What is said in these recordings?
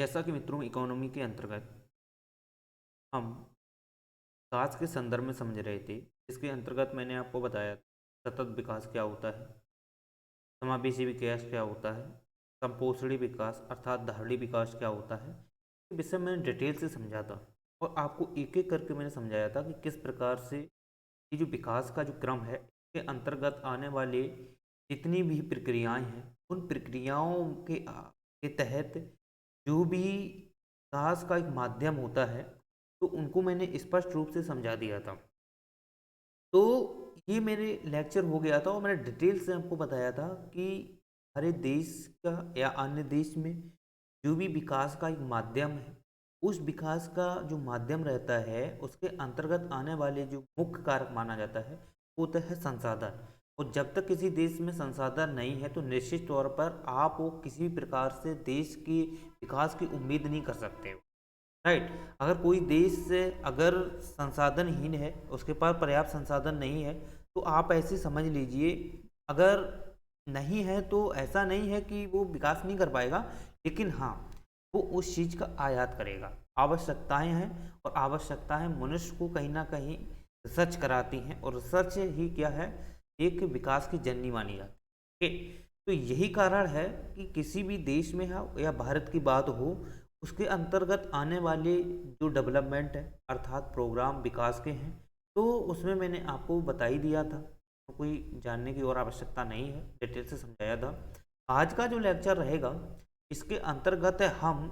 जैसा कि मित्रों इकोनॉमी के अंतर्गत हम विकास के संदर्भ में समझ रहे थे। इसके अंतर्गत मैंने आपको बताया सतत विकास क्या होता है, समावेशी विकास क्या होता है, संपोषणी विकास अर्थात धारणी विकास क्या होता है। ये विषय मैंने डिटेल से समझा था और आपको एक एक करके मैंने समझाया था कि किस प्रकार से ये जो विकास का जो क्रम है इसके अंतर्गत आने वाले जितनी भी प्रक्रियाएं हैं उन प्रक्रियाओं के तहत जो भी विकास का एक माध्यम होता है तो उनको मैंने स्पष्ट रूप से समझा दिया था। तो ये मेरे लेक्चर हो गया था और मैंने डिटेल से आपको बताया था कि हमारे देश का या अन्य देश में जो भी विकास का एक माध्यम है उस विकास का जो माध्यम रहता है उसके अंतर्गत आने वाले जो मुख्य कारक माना जाता है वो होता है संसाधन। और जब तक किसी देश में संसाधन नहीं है तो निश्चित तौर पर आप वो किसी भी प्रकार से देश की विकास की उम्मीद नहीं कर सकते हो। राइट। अगर कोई देश से अगर संसाधनहीन है, उसके पास पर्याप्त संसाधन नहीं है, तो आप ऐसे समझ लीजिए अगर नहीं है तो ऐसा नहीं है कि वो विकास नहीं कर पाएगा, लेकिन हाँ वो उस चीज़ का आयात करेगा। आवश्यकताएं हैं और आवश्यकताएं मनुष्य को कहीं ना कहीं रिसर्च कराती हैं और रिसर्च ही क्या है, एक विकास की जननी मानी जाती है। ओके, तो यही कारण है कि किसी भी देश में हो या भारत की बात हो उसके अंतर्गत आने वाले जो डेवलपमेंट है अर्थात प्रोग्राम विकास के हैं तो उसमें मैंने आपको बता ही दिया था, तो कोई जानने की और आवश्यकता नहीं है, डिटेल से समझाया था। आज का जो लेक्चर रहेगा इसके अंतर्गत हम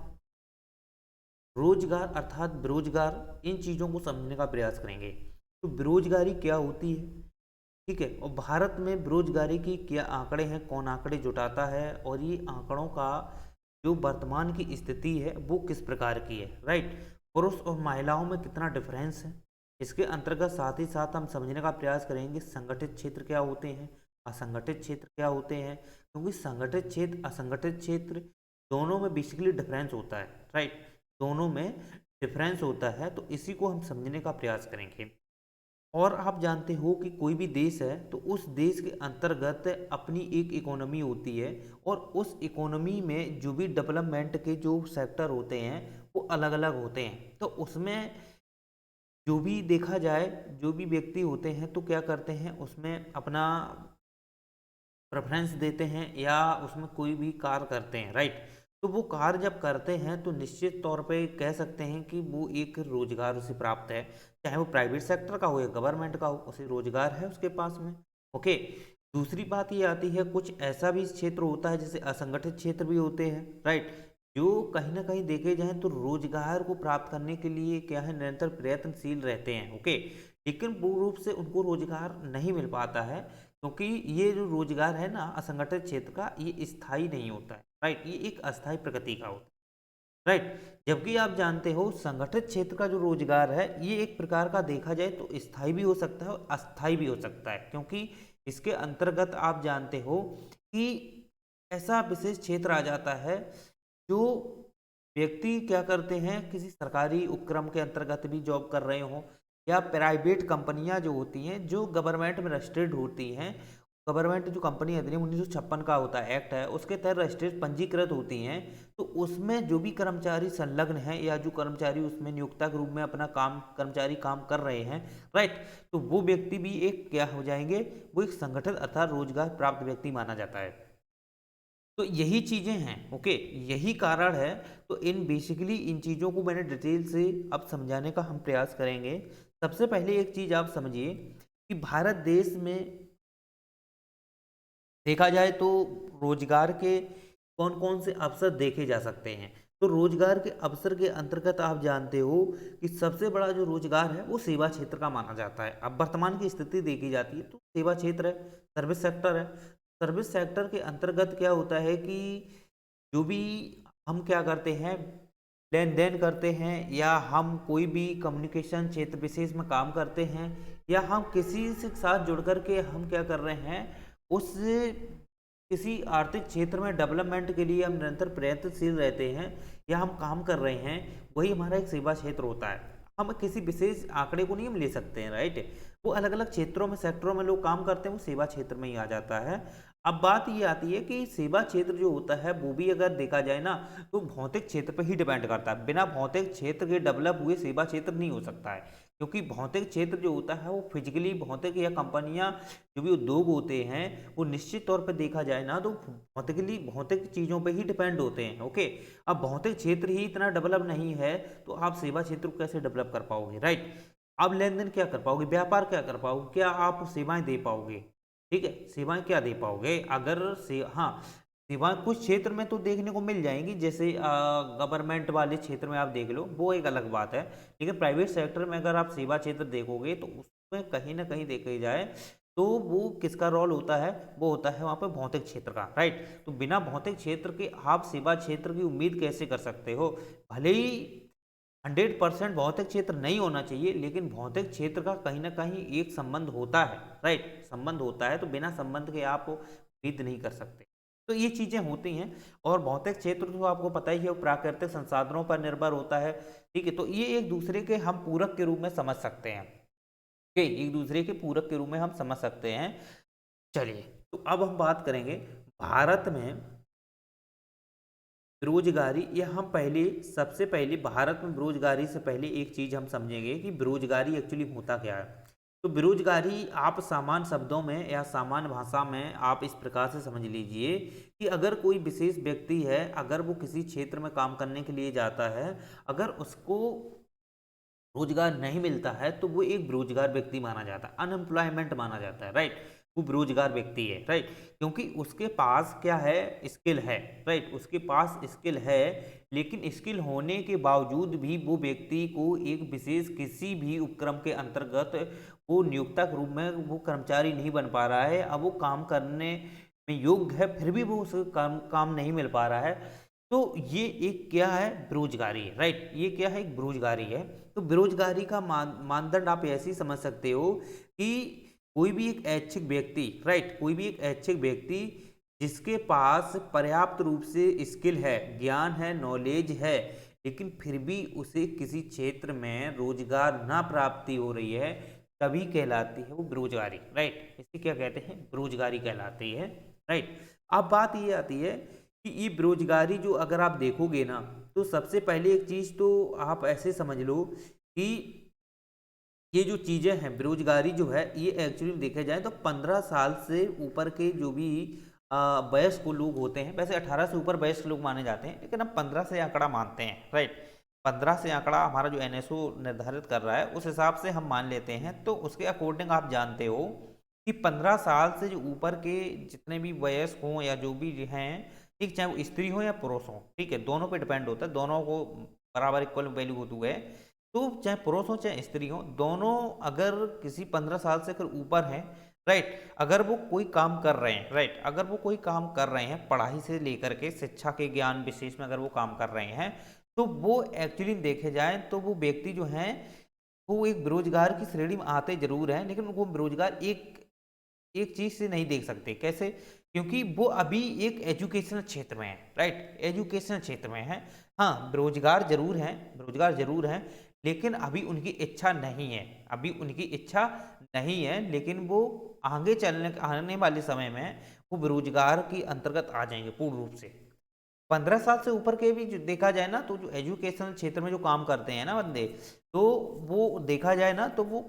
रोजगार अर्थात बेरोजगार इन चीज़ों को समझने का प्रयास करेंगे। तो बेरोजगारी क्या होती है, ठीक है, और भारत में बेरोजगारी की क्या आंकड़े हैं, कौन आंकड़े जुटाता है और ये आंकड़ों का जो वर्तमान की स्थिति है वो किस प्रकार की है। राइट। पुरुष और महिलाओं में कितना डिफरेंस है, इसके अंतर्गत साथ ही साथ हम समझने का प्रयास करेंगे संगठित क्षेत्र क्या होते हैं, असंगठित क्षेत्र क्या होते हैं, क्योंकि संगठित क्षेत्र असंगठित क्षेत्र दोनों में बेसिकली डिफरेंस होता है। राइट, दोनों में डिफरेंस होता है, तो इसी को हम समझने का प्रयास करेंगे। और आप जानते हो कि कोई भी देश है तो उस देश के अंतर्गत अपनी एक इकोनॉमी होती है और उस इकोनॉमी में जो भी डेवलपमेंट के जो सेक्टर होते हैं वो अलग अलग होते हैं। तो उसमें जो भी देखा जाए जो भी व्यक्ति होते हैं तो क्या करते हैं उसमें अपना प्रेफरेंस देते हैं या उसमें कोई भी कार्य करते हैं। राइट, तो वो कार्य जब करते हैं तो निश्चित तौर पे कह सकते हैं कि वो एक रोजगार उसे प्राप्त है, चाहे वो प्राइवेट सेक्टर का हो या गवर्नमेंट का हो, उसे रोजगार है उसके पास में। ओके, दूसरी बात ये आती है कुछ ऐसा भी क्षेत्र होता है जैसे असंगठित क्षेत्र भी होते हैं। राइट, जो कहीं ना कहीं देखे जाए तो रोजगार को प्राप्त करने के लिए क्या है निरंतर प्रयत्नशील रहते हैं। ओके, लेकिन पूर्ण रूप से उनको रोजगार नहीं मिल पाता है क्योंकि ये जो रोजगार है ना असंगठित क्षेत्र का ये स्थायी नहीं होता है। राइट, ये एक अस्थायी प्रकृति का होता है। राइट, जबकि आप जानते हो संगठित क्षेत्र का जो रोजगार है ये एक प्रकार का देखा जाए तो स्थायी भी हो सकता है और अस्थायी भी हो सकता है, क्योंकि इसके अंतर्गत आप जानते हो कि ऐसा विशेष क्षेत्र आ जाता है जो व्यक्ति क्या करते हैं किसी सरकारी उपक्रम के अंतर्गत भी जॉब कर रहे हो या प्राइवेट कंपनियां जो होती हैं जो गवर्नमेंट में रजिस्टर्ड होती हैं, गवर्नमेंट जो कंपनी अधिनियम 1956 का होता है एक्ट है उसके तहत रजिस्टर्ड पंजीकृत होती हैं, तो उसमें जो भी कर्मचारी संलग्न हैं या जो कर्मचारी उसमें नियोक्ता के रूप में अपना काम कर्मचारी काम कर रहे हैं। राइट, तो वो व्यक्ति भी एक क्या हो जाएंगे, वो एक संगठित अर्थात रोजगार प्राप्त व्यक्ति माना जाता है। तो यही चीज़ें हैं। ओके, यही कारण है। तो इन बेसिकली इन चीज़ों को मैंने डिटेल से अब समझाने का हम प्रयास करेंगे। सबसे पहले एक चीज़ आप समझिए कि भारत देश में देखा जाए तो रोजगार के कौन कौन से अवसर देखे जा सकते हैं। तो रोजगार के अवसर के अंतर्गत आप जानते हो कि सबसे बड़ा जो रोजगार है वो सेवा क्षेत्र का माना जाता है। अब वर्तमान की स्थिति देखी जाती है तो सेवा क्षेत्र है, सर्विस सेक्टर है। सर्विस सेक्टर के अंतर्गत क्या होता है कि जो भी हम क्या करते हैं लेन देन करते हैं या हम कोई भी कम्युनिकेशन क्षेत्र विशेष में काम करते हैं या हम किसी से साथ जुड़ कर के हम क्या कर रहे हैं उस किसी आर्थिक क्षेत्र में डेवलपमेंट के लिए हम निरंतर प्रयत्नशील रहते हैं या हम काम कर रहे हैं, वही हमारा एक सेवा क्षेत्र होता है। हम किसी विशेष आंकड़े को नहीं हम ले सकते हैं। राइट, वो अलग अलग क्षेत्रों में सेक्टरों में लोग काम करते हैं, वो सेवा क्षेत्र में ही आ जाता है। अब बात ये आती है कि सेवा क्षेत्र जो होता है वो भी अगर देखा जाए ना तो भौतिक क्षेत्र पर ही डिपेंड करता है। बिना भौतिक क्षेत्र के डेवलप हुए सेवा क्षेत्र नहीं हो सकता है, क्योंकि भौतिक क्षेत्र जो होता है वो फिजिकली भौतिक या कंपनियां जो भी उद्योग होते हैं वो निश्चित तौर पर देखा जाए ना तो भौतिकली भौतिक चीज़ों पे ही डिपेंड होते हैं। ओके, अब भौतिक क्षेत्र ही इतना डेवलप नहीं है तो आप सेवा क्षेत्र को कैसे डेवलप कर पाओगे, राइट। आप लेन देन क्या कर पाओगे, व्यापार क्या कर पाओगे, क्या आप सेवाएं दे पाओगे, ठीक है, सेवाएं क्या दे पाओगे अगर से, हाँ सेवाएं कुछ क्षेत्र में तो देखने को मिल जाएंगी, जैसे गवर्नमेंट वाले क्षेत्र में आप देख लो वो एक अलग बात है, लेकिन प्राइवेट सेक्टर में अगर आप सेवा क्षेत्र देखोगे तो उसमें कहीं ना कहीं देखा जाए तो वो किसका रोल होता है, वो होता है वहाँ पे भौतिक क्षेत्र का, राइट। तो बिना भौतिक क्षेत्र के आप सेवा क्षेत्र की उम्मीद कैसे कर सकते हो, भले ही 100% भौतिक क्षेत्र नहीं होना चाहिए लेकिन भौतिक क्षेत्र का कहीं ना कहीं एक संबंध होता है, राइट, संबंध होता है, तो बिना संबंध के आप उम्मीद नहीं कर सकते। तो ये चीजें होती हैं। और भौतिक क्षेत्र तो आपको पता ही है वो प्राकृतिक संसाधनों पर निर्भर होता है, ठीक है, तो ये एक दूसरे के हम पूरक के रूप में समझ सकते हैं, ठीक, एक दूसरे के पूरक के रूप में हम समझ सकते हैं। चलिए, तो अब हम बात करेंगे भारत में बेरोजगारी, या हम पहले सबसे पहले भारत में बेरोजगारी से पहले एक चीज हम समझेंगे कि बेरोजगारी एक्चुअली होता क्या है। तो बेरोजगारी आप सामान्य शब्दों में या सामान्य भाषा में आप इस प्रकार से समझ लीजिए कि अगर कोई विशेष व्यक्ति है, अगर वो किसी क्षेत्र में काम करने के लिए जाता है, अगर उसको रोजगार नहीं मिलता है तो वो एक बेरोजगार व्यक्ति माना जाता है, अनएम्प्लॉयमेंट माना जाता है, राइट, वो बेरोजगार व्यक्ति है, राइट, क्योंकि उसके पास क्या है, स्किल है, राइट, उसके पास स्किल है, लेकिन स्किल होने के बावजूद भी वो व्यक्ति को एक विशेष किसी भी उपक्रम के अंतर्गत वो नियोक्ता के रूप में वो कर्मचारी नहीं बन पा रहा है, अब वो काम करने में योग्य है फिर भी वो उसे काम नहीं मिल पा रहा है, तो ये एक क्या है, बेरोजगारी है, राइट, ये क्या है, एक बेरोजगारी है। तो बेरोजगारी का मानदंड आप ऐसे ही समझ सकते हो कि कोई भी एक ऐच्छिक व्यक्ति, राइट, कोई भी एक ऐच्छिक व्यक्ति जिसके पास पर्याप्त रूप से स्किल है, ज्ञान है, नॉलेज है, लेकिन फिर भी उसे किसी क्षेत्र में रोजगार ना प्राप्ति हो रही है, तभी कहलाती है वो बेरोजगारी, राइट, इसे क्या कहते हैं, बेरोजगारी कहलाती है, राइट। अब बात ये आती है कि ये बेरोजगारी जो अगर आप देखोगे ना तो सबसे पहले एक चीज तो आप ऐसे समझ लो कि ये जो चीजें हैं, बेरोजगारी जो है ये एक्चुअली देखा जाए तो 15 साल से ऊपर के जो भी वयस्क लोग होते हैं, वैसे 18 से ऊपर वयस्क लोग माने जाते हैं, लेकिन हम 15 से आंकड़ा मानते हैं, राइट, 15 से आंकड़ा हमारा जो एनएसओ निर्धारित कर रहा है उस हिसाब से हम मान लेते हैं। तो उसके अकॉर्डिंग आप जानते हो कि 15 साल से जो ऊपर के जितने भी वयस्क हों या जो भी हैं, ठीक, चाहे वो स्त्री हो या पुरुष हो, ठीक है, दोनों पे डिपेंड होता है, दोनों को बराबर इक्वल वैल्यू होती है, तो चाहे पुरुष हो चाहे स्त्री हो, दोनों अगर किसी 15 साल से अगर ऊपर हैं, राइट, अगर वो कोई काम कर रहे हैं, राइट, अगर वो कोई काम कर रहे हैं पढ़ाई से लेकर के शिक्षा के ज्ञान विशेष में अगर वो काम कर रहे हैं, तो वो एक्चुअली देखे जाए तो वो व्यक्ति जो हैं वो एक बेरोजगार की श्रेणी में आते जरूर हैं, लेकिन वो बेरोजगार एक एक चीज से नहीं देख सकते, कैसे, क्योंकि वो अभी एक एजुकेशनल क्षेत्र में है, राइट, एजुकेशनल क्षेत्र में है, हाँ बेरोजगार जरूर हैं, बेरोजगार जरूर हैं, लेकिन अभी उनकी इच्छा नहीं है, अभी उनकी इच्छा नहीं है, लेकिन वो आगे चलने आने वाले समय में वो बेरोजगार के अंतर्गत आ जाएंगे पूर्ण रूप से। 15 साल से ऊपर के भी जो देखा जाए ना तो जो एजुकेशन क्षेत्र में जो काम करते हैं ना बंदे, तो वो देखा जाए ना तो वो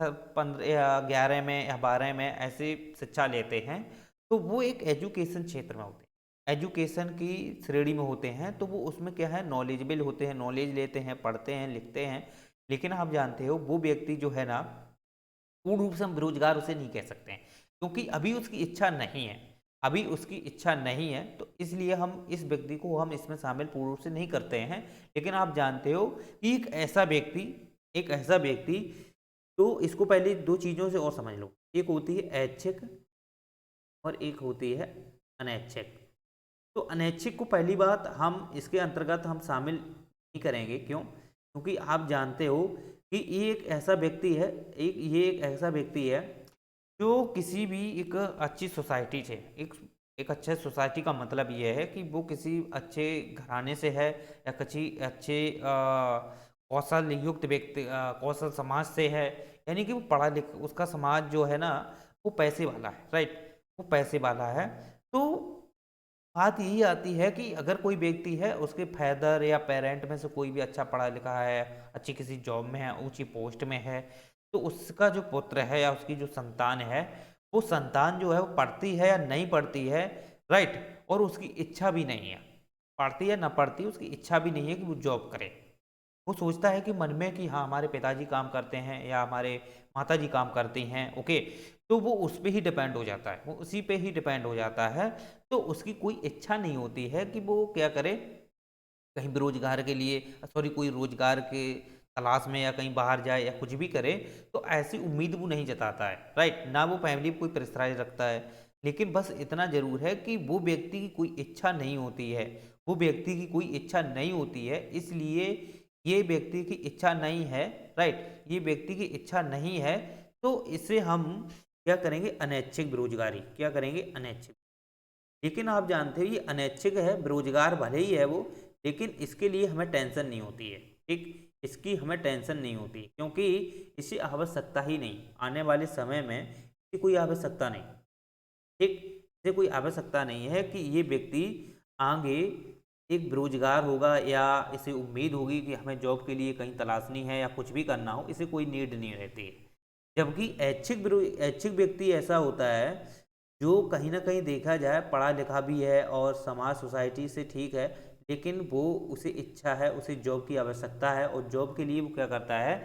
15 या 11 में या 12 में ऐसे शिक्षा लेते हैं, तो वो एक एजुकेशन क्षेत्र में होते हैं, एजुकेशन की श्रेणी में होते हैं, तो वो उसमें क्या है, नॉलेजेबल होते हैं, नॉलेज लेते हैं, पढ़ते हैं, लिखते हैं, लेकिन आप जानते हो वो व्यक्ति जो है ना पूर्ण रूप से हम बेरोजगार उसे नहीं कह सकते हैं, क्योंकि अभी उसकी इच्छा नहीं है, अभी उसकी इच्छा नहीं है, तो इसलिए हम इस व्यक्ति को हम इसमें शामिल पूर्ण रूप से नहीं करते हैं। लेकिन आप जानते हो कि एक ऐसा व्यक्ति, तो इसको पहले दो चीज़ों से और समझ लो, एक होती है ऐच्छिक और एक होती है अनैच्छिक। तो अनैच्छिक को पहली बात हम इसके अंतर्गत हम शामिल नहीं करेंगे, क्यों, क्योंकि आप जानते हो कि ये एक ऐसा व्यक्ति है, ये एक ऐसा व्यक्ति है जो किसी भी एक अच्छी सोसाइटी से एक अच्छे सोसाइटी का मतलब ये है कि वो किसी अच्छे घराने से है या किसी अच्छे कौशल युक्त व्यक्ति कौशल समाज से है, यानी कि वो पढ़ा लिखा, उसका समाज जो है ना वो पैसे वाला है, राइट, वो पैसे वाला है। तो बात यही आती है कि अगर कोई व्यक्ति है, उसके फादर या पेरेंट में से कोई भी अच्छा पढ़ा लिखा है, अच्छी किसी जॉब में है, ऊंची पोस्ट में है, तो उसका जो पुत्र है या उसकी जो संतान है, वो संतान जो है वो पढ़ती है या नहीं पढ़ती है, राइट, और उसकी इच्छा भी नहीं है, पढ़ती है ना पढ़ती, उसकी इच्छा भी नहीं है कि वो जॉब करे। वो सोचता है कि मन में कि हाँ हमारे पिताजी काम करते हैं या हमारे माताजी काम करती हैं, ओके, तो वो उस पे ही डिपेंड हो जाता है, वो उसी पे ही डिपेंड हो जाता है। तो उसकी कोई इच्छा नहीं होती है कि वो क्या करे, कहीं बेरोजगार के लिए, सॉरी, कोई रोजगार के तलाश में या कहीं बाहर जाए या कुछ भी करे, तो ऐसी उम्मीद वो नहीं जताता है, राइट, ना वो फैमिली पे कोई प्रेशराइज रखता है। लेकिन बस इतना जरूर है कि वो व्यक्ति की कोई इच्छा नहीं होती है, वो व्यक्ति की कोई इच्छा नहीं होती है, इसलिए ये व्यक्ति की इच्छा नहीं है, राइट, ये व्यक्ति की इच्छा नहीं है, तो इसे हम क्या करेंगे, अनैच्छिक बेरोजगारी, क्या करेंगे, अनैच्छिक। लेकिन आप जानते हो ये अनैच्छिक है, बेरोजगार भले ही है वो, लेकिन इसके लिए हमें टेंशन नहीं होती है, ठीक, इसकी हमें टेंशन नहीं होती, क्योंकि इसे आवश्यकता ही नहीं, आने वाले समय में इसकी कोई आवश्यकता नहीं, ठीक, इसे कोई आवश्यकता नहीं है कि ये व्यक्ति आगे एक बेरोजगार होगा या इसे उम्मीद होगी कि हमें जॉब के लिए कहीं तलाशनी है या कुछ भी करना हो, इसे कोई नीड नहीं रहती है। जबकि ऐच्छिक व्यक्ति ऐसा होता है जो कहीं ना कहीं देखा जाए पढ़ा लिखा भी है और समाज सोसाइटी से ठीक है, लेकिन वो उसे इच्छा है, उसे जॉब की आवश्यकता है, और जॉब के लिए वो क्या करता है,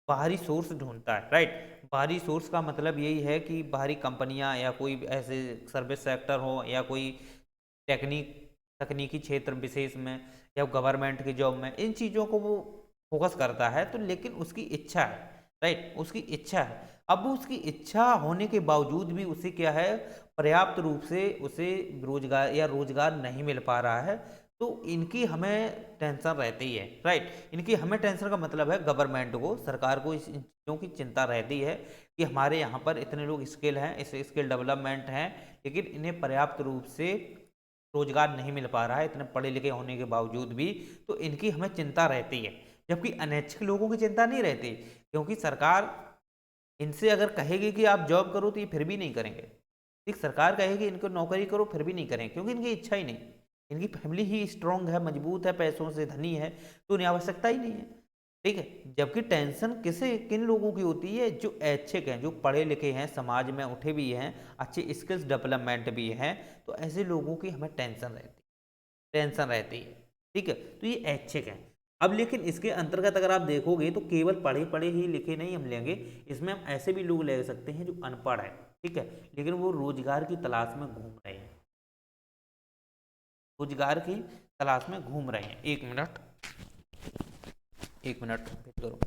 बाहरी सोर्स ढूंढता है, राइट। बाहरी सोर्स का मतलब यही है कि बाहरी कंपनियां या कोई ऐसे सर्विस सेक्टर हो या कोई टेक्निक तकनीकी क्षेत्र विशेष में या गवर्नमेंट की जॉब में, इन चीज़ों को वो फोकस करता है। तो लेकिन उसकी इच्छा है, राइट, उसकी इच्छा है। अब उसकी इच्छा होने के बावजूद भी उसे क्या है, पर्याप्त रूप से उसे रोजगार या रोजगार नहीं मिल पा रहा है, तो इनकी हमें टेंशन रहती है, राइट। इनकी हमें टेंशन का मतलब है गवर्नमेंट को, सरकार को इस इन चीज़ों की चिंता रहती है कि हमारे यहाँ पर इतने लोग स्किल हैं, इस स्किल डेवलपमेंट हैं, लेकिन इन्हें पर्याप्त रूप से रोजगार नहीं मिल पा रहा है, इतने पढ़े लिखे होने के बावजूद भी, तो इनकी हमें चिंता रहती है। जबकि अनैच्छिक लोगों की चिंता नहीं रहती, क्योंकि सरकार इनसे अगर कहेगी कि आप जॉब करो तो ये फिर भी नहीं करेंगे, ठीक, सरकार कहेगी इनको नौकरी करो फिर भी नहीं करेंगे, क्योंकि इनकी इच्छा ही नहीं, इनकी फैमिली ही स्ट्रांग है, मजबूत है, पैसों से धनी है, तो उन्हें आवश्यकता ही नहीं है, ठीक है। जबकि टेंशन किन लोगों की होती है, जो ऐच्छिक हैं, जो पढ़े लिखे हैं, समाज में उठे भी हैं, अच्छे स्किल्स डेवलपमेंट भी हैं, तो ऐसे लोगों की हमें टेंशन रहती है, ठीक है। तो ये ऐच्छिक है। अब लेकिन इसके अंतर्गत अगर आप देखोगे तो केवल पढ़े पढ़े ही लिखे नहीं हम लेंगे, इसमें हम ऐसे भी लोग ले सकते हैं जो अनपढ़ है, ठीक है, लेकिन वो रोजगार की तलाश में घूम रहे हैं, रोजगार की तलाश में घूम रहे हैं। एक मिनट वेट करो।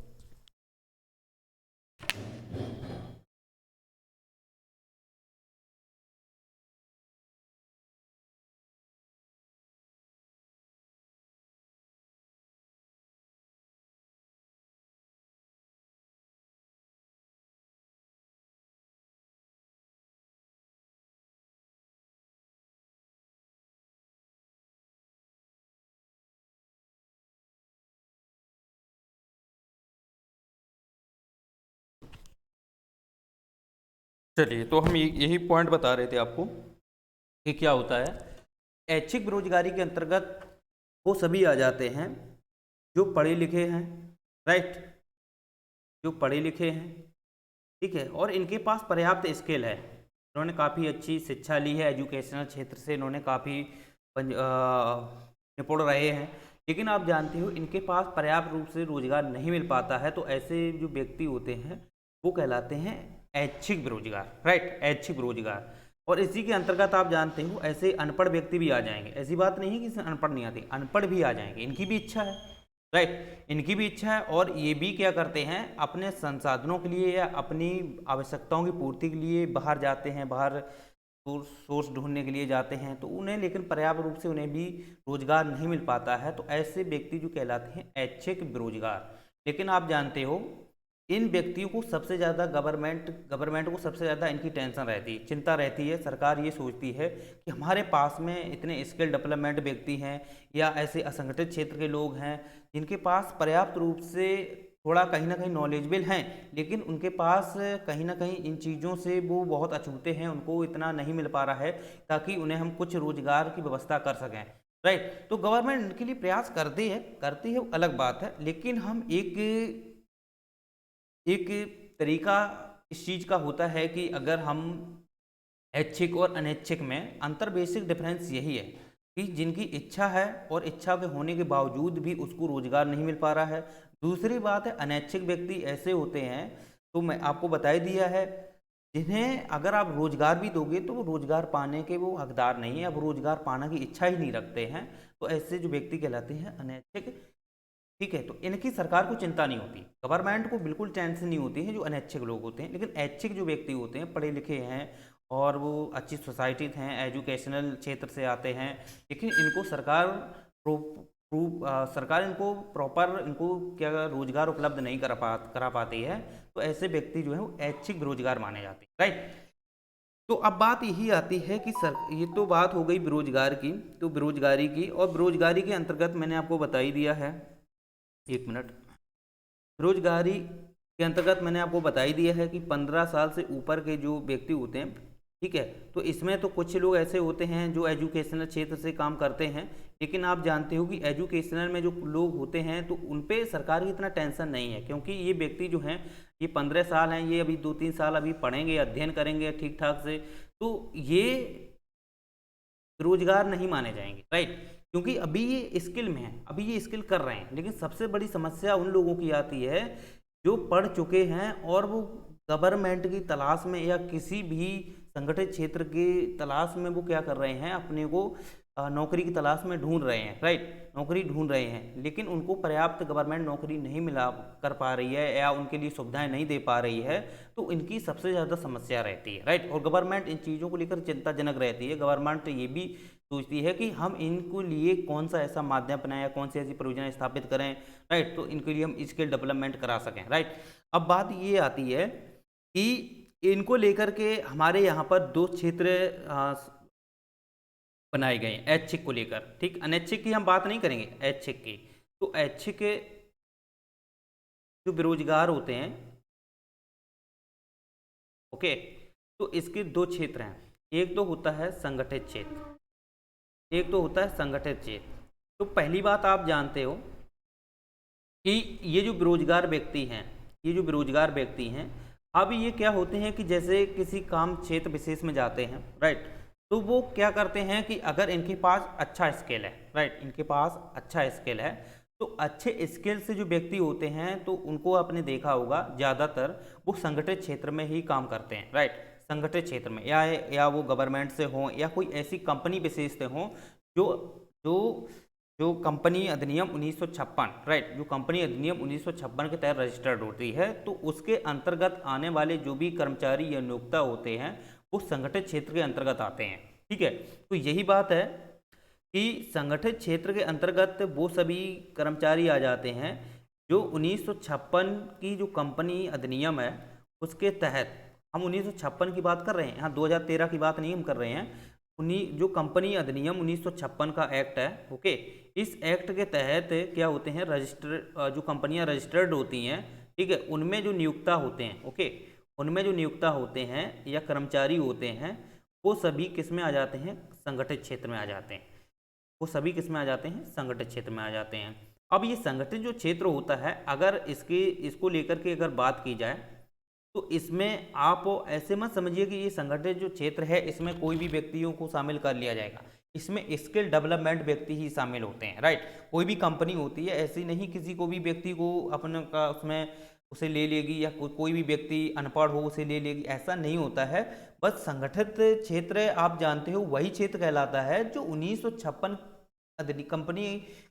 चलिए, तो हम यही पॉइंट बता रहे थे आपको कि क्या होता है, ऐच्छिक बेरोजगारी के अंतर्गत वो सभी आ जाते हैं जो पढ़े लिखे हैं, राइट, जो पढ़े लिखे हैं, ठीक है, और इनके पास पर्याप्त स्किल है, इन्होंने काफ़ी अच्छी शिक्षा ली है, एजुकेशनल क्षेत्र से इन्होंने काफ़ी निपुण रहे हैं, लेकिन आप जानते हो इनके पास पर्याप्त रूप से रोजगार नहीं मिल पाता है, तो ऐसे जो व्यक्ति होते हैं वो कहलाते हैं ऐच्छिक बेरोजगार, राइट, ऐच्छिक बेरोजगार। और इसी के अंतर्गत आप जानते हो ऐसे अनपढ़ व्यक्ति भी आ जाएंगे, ऐसी बात नहीं है कि अनपढ़ नहीं आती, अनपढ़ भी आ जाएंगे, इनकी भी इच्छा है, राइट, इनकी भी इच्छा है, और ये भी क्या करते हैं, अपने संसाधनों के लिए या अपनी आवश्यकताओं की पूर्ति के लिए बाहर जाते हैं, बाहर सोर्स ढूंढने के लिए जाते हैं, तो उन्हें लेकिन पर्याप्त रूप से उन्हें भी रोजगार नहीं मिल पाता है, तो ऐसे व्यक्ति जो कहलाते हैं ऐच्छिक बेरोजगार। लेकिन आप जानते हो इन व्यक्तियों को सबसे ज़्यादा गवर्नमेंट को सबसे ज़्यादा इनकी टेंशन रहती है, चिंता रहती है। सरकार ये सोचती है कि हमारे पास में इतने स्किल डेवलपमेंट व्यक्ति हैं या ऐसे असंगठित क्षेत्र के लोग हैं जिनके पास पर्याप्त रूप से थोड़ा कहीं ना कहीं नॉलेजेबल हैं, लेकिन उनके पास कहीं ना कहीं इन चीज़ों से वो बहुत अछूते हैं, उनको इतना नहीं मिल पा रहा है ताकि उन्हें हम कुछ रोजगार की व्यवस्था कर सकें। राइट, तो गवर्नमेंट इनके लिए प्रयास करती है, अलग बात है, लेकिन हम एक एक तरीका इस चीज़ का होता है कि अगर हम ऐच्छिक और अनैच्छिक में अंतर, बेसिक डिफरेंस यही है कि जिनकी इच्छा है और इच्छा के होने के बावजूद भी उसको रोजगार नहीं मिल पा रहा है। दूसरी बात है, अनैच्छिक व्यक्ति ऐसे होते हैं, तो मैं आपको बता ही दिया है, जिन्हें अगर आप रोजगार भी दोगे तो वो रोजगार पाने के वो हकदार नहीं है, अब रोजगार पाने की इच्छा ही नहीं रखते हैं, तो ऐसे जो व्यक्ति कहलाते हैं अनैच्छिक। ठीक है, तो इनकी सरकार को चिंता नहीं होती, गवर्नमेंट को बिल्कुल टेंशन नहीं होती है जो अनैच्छिक लोग होते हैं। लेकिन ऐच्छिक जो व्यक्ति होते हैं, पढ़े लिखे हैं और वो अच्छी सोसाइटी हैं, एजुकेशनल क्षेत्र से आते हैं, लेकिन इनको सरकार सरकार इनको प्रॉपर इनको क्या रोजगार उपलब्ध नहीं करा पाती है, तो ऐसे व्यक्ति जो है वो ऐच्छिक बेरोजगार माने जाते हैं। राइट, तो अब बात यही आती है कि सर, ये तो बात हो गई बेरोजगार की, तो बेरोजगारी की, और बेरोजगारी के अंतर्गत मैंने आपको बता ही दिया है, एक मिनट, बेरोजगारी के अंतर्गत मैंने आपको बता ही दिया है कि 15 साल से ऊपर के जो व्यक्ति होते हैं, ठीक है, तो इसमें तो कुछ लोग ऐसे होते हैं जो एजुकेशनल क्षेत्र से काम करते हैं, लेकिन आप जानते हो कि एजुकेशनल में जो लोग होते हैं तो उन पे सरकार की इतना टेंशन नहीं है, क्योंकि ये व्यक्ति जो हैं, ये 15 साल हैं, ये अभी 2-3 साल अभी पढ़ेंगे, अध्ययन करेंगे ठीक ठाक से, तो ये रोजगार नहीं माने जाएंगे। राइट, क्योंकि अभी ये स्किल में है, अभी ये स्किल कर रहे हैं। लेकिन सबसे बड़ी समस्या उन लोगों की आती है जो पढ़ चुके हैं और वो गवर्नमेंट की तलाश में या किसी भी संगठित क्षेत्र की तलाश में वो क्या कर रहे हैं, अपने को नौकरी की तलाश में ढूंढ रहे हैं। राइट, नौकरी ढूंढ रहे हैं, लेकिन उनको पर्याप्त गवर्नमेंट नौकरी नहीं मिला कर पा रही है या उनके लिए सुविधाएं नहीं दे पा रही है, तो इनकी सबसे ज़्यादा समस्या रहती है। राइट, और गवर्नमेंट इन चीज़ों को लेकर चिंताजनक रहती है। गवर्नमेंट ये भी सोचती है कि हम इनको लिए कौन सा ऐसा माध्यम अपनाएं या कौन सी ऐसी परियोजना स्थापित करें, राइट, तो इनके लिए हम स्किल डेवलपमेंट करा सकें। राइट, अब बात ये आती है कि इनको लेकर के हमारे यहाँ पर 2 क्षेत्र बनाए गए हैं ऐच्छिक को लेकर। ठीक, अनैच्छिक की हम बात नहीं करेंगे, ऐच्छिक की। तो ऐच्छिक जो बेरोजगार होते हैं, ओके, तो इसके 2 क्षेत्र हैं, एक तो होता है संगठित क्षेत्र, एक तो होता है संगठित क्षेत्र। तो पहली बात आप जानते हो कि ये जो बेरोजगार व्यक्ति हैं, ये जो बेरोजगार व्यक्ति हैं, अब ये क्या होते हैं कि जैसे किसी काम क्षेत्र विशेष में जाते हैं, राइट, तो वो क्या करते हैं कि अगर इनके पास अच्छा स्किल है, राइट, इनके पास अच्छा स्किल है, तो अच्छे स्किल से जो व्यक्ति होते हैं तो उनको आपने देखा होगा ज़्यादातर वो संगठित क्षेत्र में ही काम करते हैं। राइट, संगठित क्षेत्र में या वो गवर्नमेंट से हों या कोई ऐसी कंपनी विशेष से हों जो जो जो कंपनी अधिनियम 1956, राइट, जो कंपनी अधिनियम 1956 के तहत रजिस्टर्ड होती है, तो उसके अंतर्गत आने वाले जो भी कर्मचारी या नियोक्ता होते हैं वो संगठित क्षेत्र के अंतर्गत आते हैं। ठीक है, तो यही बात है कि संगठित क्षेत्र के अंतर्गत वो सभी कर्मचारी आ जाते हैं जो 1956 की जो कंपनी अधिनियम है उसके तहत, हम 1956 की बात कर रहे हैं, यहाँ 2013 की बात नहीं हम कर रहे हैं, जो कंपनी अधिनियम 1956 का एक्ट है, ओके, इस एक्ट के तहत क्या होते हैं, रजिस्टर जो कंपनियां रजिस्टर्ड होती हैं, ठीक है, उनमें जो नियोक्ता होते हैं, ओके, उनमें जो नियोक्ता होते हैं या कर्मचारी होते हैं वो सभी किस में आ जाते हैं, संगठित क्षेत्र में आ जाते हैं, वो सभी किस में आ जाते हैं, संगठित क्षेत्र में आ जाते हैं। अब ये संगठित जो क्षेत्र होता है, अगर इसको लेकर के अगर बात की जाए तो इसमें आप ऐसे मत समझिए कि ये संगठित जो क्षेत्र है इसमें कोई भी व्यक्तियों को शामिल कर लिया जाएगा, इसमें स्किल डेवलपमेंट व्यक्ति ही शामिल होते हैं। राइट, कोई भी कंपनी होती है ऐसी नहीं किसी को भी व्यक्ति को अपने का उसमें उसे ले लेगी या कोई भी व्यक्ति अनपढ़ हो उसे ले लेगी, ऐसा नहीं होता है। बस संगठित क्षेत्र आप जानते हो वही क्षेत्र कहलाता है जो 1956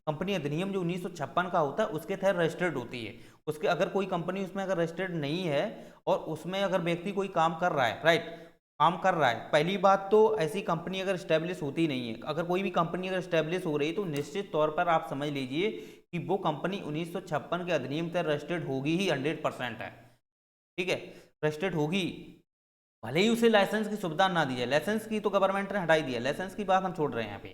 कंपनी अधिनियम जो 1956 का होता है उसके तहत रजिस्टर्ड होती है। उसके अगर कोई कंपनी उसमें अगर रजिस्टर्ड नहीं है और उसमें अगर व्यक्ति कोई काम कर रहा है, राइट, काम कर रहा है, पहली बात तो ऐसी कंपनी अगर स्टैब्लिश होती नहीं है, अगर कोई भी कंपनी अगर स्टैब्लिश हो रही है तो निश्चित तौर पर आप समझ लीजिए कि वो कंपनी 1956 के अधिनियम तहत रजिस्टर्ड होगी ही, 100% है। ठीक है, रजिस्टर्ड होगी, भले ही उसे लाइसेंस की सुविधा ना दी जाए, लाइसेंस की तो गवर्नमेंट ने हटाई दी है, लाइसेंस की बात हम छोड़ रहे हैं यहाँ पे,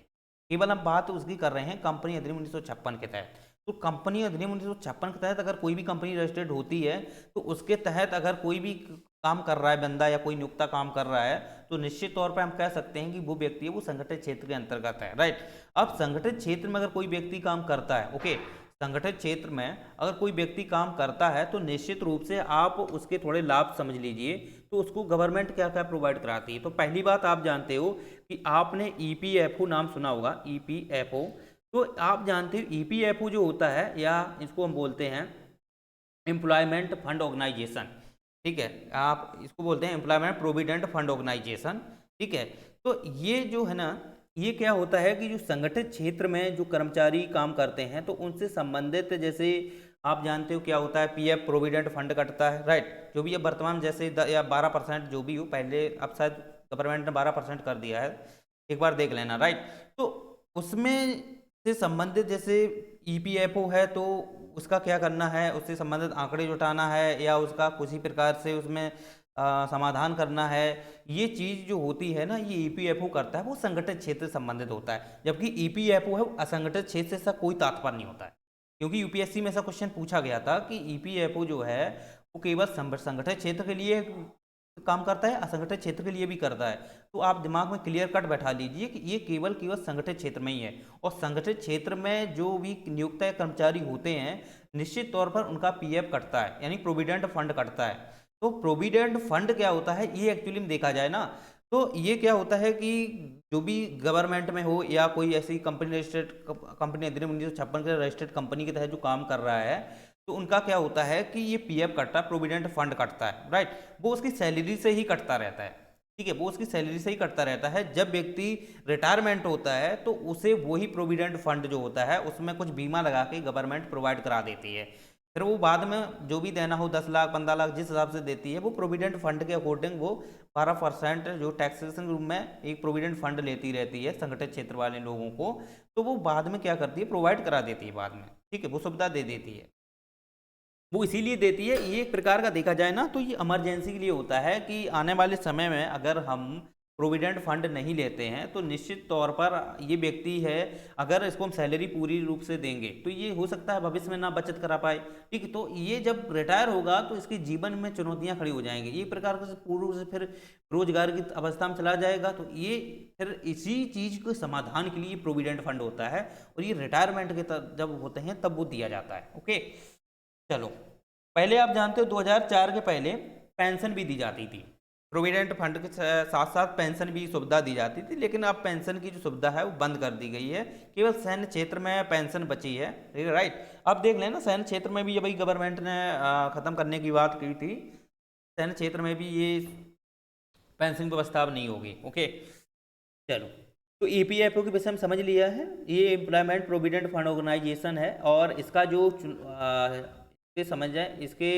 केवल हम बात उसकी कर रहे हैं कंपनी अधिनियम 1956 के तहत। तो कंपनी अधिनियम 1956 के तहत अगर कोई भी कंपनी रजिस्टर्ड होती है तो उसके तहत अगर कोई भी काम कर रहा है बंदा या कोई नियोक्ता काम कर रहा है तो निश्चित तौर पर हम कह सकते हैं कि वो व्यक्ति है वो संगठित क्षेत्र के अंतर्गत है, राइट। अब संगठित क्षेत्र में अगर कोई व्यक्ति काम करता है, ओके, संगठित क्षेत्र में अगर कोई व्यक्ति काम करता है तो निश्चित रूप से आप उसके थोड़े लाभ समझ लीजिए। तो उसको गवर्नमेंट क्या क्या प्रोवाइड कराती है। तो पहली बात आप जानते हो कि आपने ईपीएफओ नाम सुना होगा, ईपीएफओ। तो आप जानते हो ईपीएफओ जो होता है या इसको हम बोलते हैं एम्प्लॉयमेंट फंड ऑर्गेनाइजेशन, ठीक है, आप इसको बोलते हैं एम्प्लॉयमेंट प्रोविडेंट फंड ऑर्गेनाइजेशन, ठीक है। तो ये जो है ना, ये क्या होता है कि जो संगठित क्षेत्र में जो कर्मचारी काम करते हैं तो उनसे संबंधित, जैसे आप जानते हो क्या होता है, पीएफ प्रोविडेंट फंड कटता है, राइट, जो भी है वर्तमान जैसे या 12% जो भी हो, पहले अब शायद गवर्नमेंट ने 12% कर दिया है, एक बार देख लेना, राइट। तो उसमें से संबंधित जैसे ईपीएफओ है तो उसका क्या करना है, उससे संबंधित आंकड़े जुटाना है या उसका किसी प्रकार से उसमें समाधान करना है। ये चीज़ जो होती है ना, ये ईपीएफओ करता है, वो संगठित क्षेत्र से संबंधित होता है, जबकि ईपीएफओ है वो असंगठित क्षेत्र से इसका कोई तात्पर्य नहीं होता है। क्योंकि यूपीएससी में ऐसा क्वेश्चन पूछा गया था कि ईपीएफओ जो है वो केवल संगठित क्षेत्र के लिए काम करता है, असंगठित क्षेत्र के लिए भी करता है। तो आप दिमाग में क्लियर कट बैठा लीजिए कि ये केवल केवल संगठित क्षेत्र में ही है, और संगठित क्षेत्र में जो भी नियोक्ता कर्मचारी होते हैं निश्चित तौर पर उनका पीएफ कटता है, यानी प्रोविडेंट फंड कटता है। तो प्रोविडेंट फंड क्या होता है, ये एक्चुअली में देखा जाए ना तो ये क्या होता है कि जो भी गवर्नमेंट में हो या कोई ऐसी कंपनी रजिस्टर्ड, कंपनी अधिनियम 1956 के रजिस्टर्ड कंपनी के तहत जो काम कर रहा है तो उनका क्या होता है कि ये पीएफ कटता है, प्रोविडेंट फंड कटता है, राइट। वो उसकी सैलरी से ही कटता रहता है, ठीक है, वो उसकी सैलरी से ही कटता रहता है। जब व्यक्ति रिटायरमेंट होता है तो उसे वही प्रोविडेंट फंड जो होता है उसमें कुछ बीमा लगा के गवर्नमेंट प्रोवाइड करा देती है। फिर वो बाद में जो भी देना हो 10 लाख 15 लाख जिस हिसाब से देती है, वो प्रोविडेंट फंड के अकॉर्डिंग वो 12% जो टैक्सेशन रूप में एक प्रोविडेंट फंड लेती रहती है संगठित क्षेत्र वाले लोगों को, तो वो बाद में क्या करती है, प्रोवाइड करा देती है बाद में, ठीक है, वो सुविधा दे देती है। वो इसीलिए देती है, ये एक प्रकार का देखा जाए ना तो ये इमरजेंसी के लिए होता है कि आने वाले समय में अगर हम प्रोविडेंट फंड नहीं लेते हैं तो निश्चित तौर पर ये व्यक्ति है, अगर इसको हम सैलरी पूरी रूप से देंगे तो ये हो सकता है भविष्य में ना बचत करा पाए, ठीक है। तो ये जब रिटायर होगा तो इसके जीवन में चुनौतियां खड़ी हो जाएंगी, ये प्रकार से पूर्ण रूप से फिर रोजगार की अवस्था में चला जाएगा। तो ये फिर इसी चीज के समाधान के लिए प्रोविडेंट फंड होता है, और ये रिटायरमेंट के जब होते हैं तब वो दिया जाता है, ओके। चलो, पहले आप जानते हो 2004 के पहले पेंशन भी दी जाती थी, प्रोविडेंट फंड के साथ साथ पेंशन भी सुविधा दी जाती थी, लेकिन अब पेंशन की जो सुविधा है वो बंद कर दी गई है, केवल सैन्य क्षेत्र में पेंशन बची है, राइट। अब देख लेना सैन्य क्षेत्र में भी भाई गवर्नमेंट ने खत्म करने की बात की थी, सैन्य क्षेत्र में भी ये पेंशन व्यवस्था अब नहीं होगी, ओके। चलो, तो ईपीएफओ के विषय में समझ लिया है, ये एम्प्लॉयमेंट प्रोविडेंट फंड ऑर्गेनाइजेशन है, और इसका जो इसके समझ जाए इसके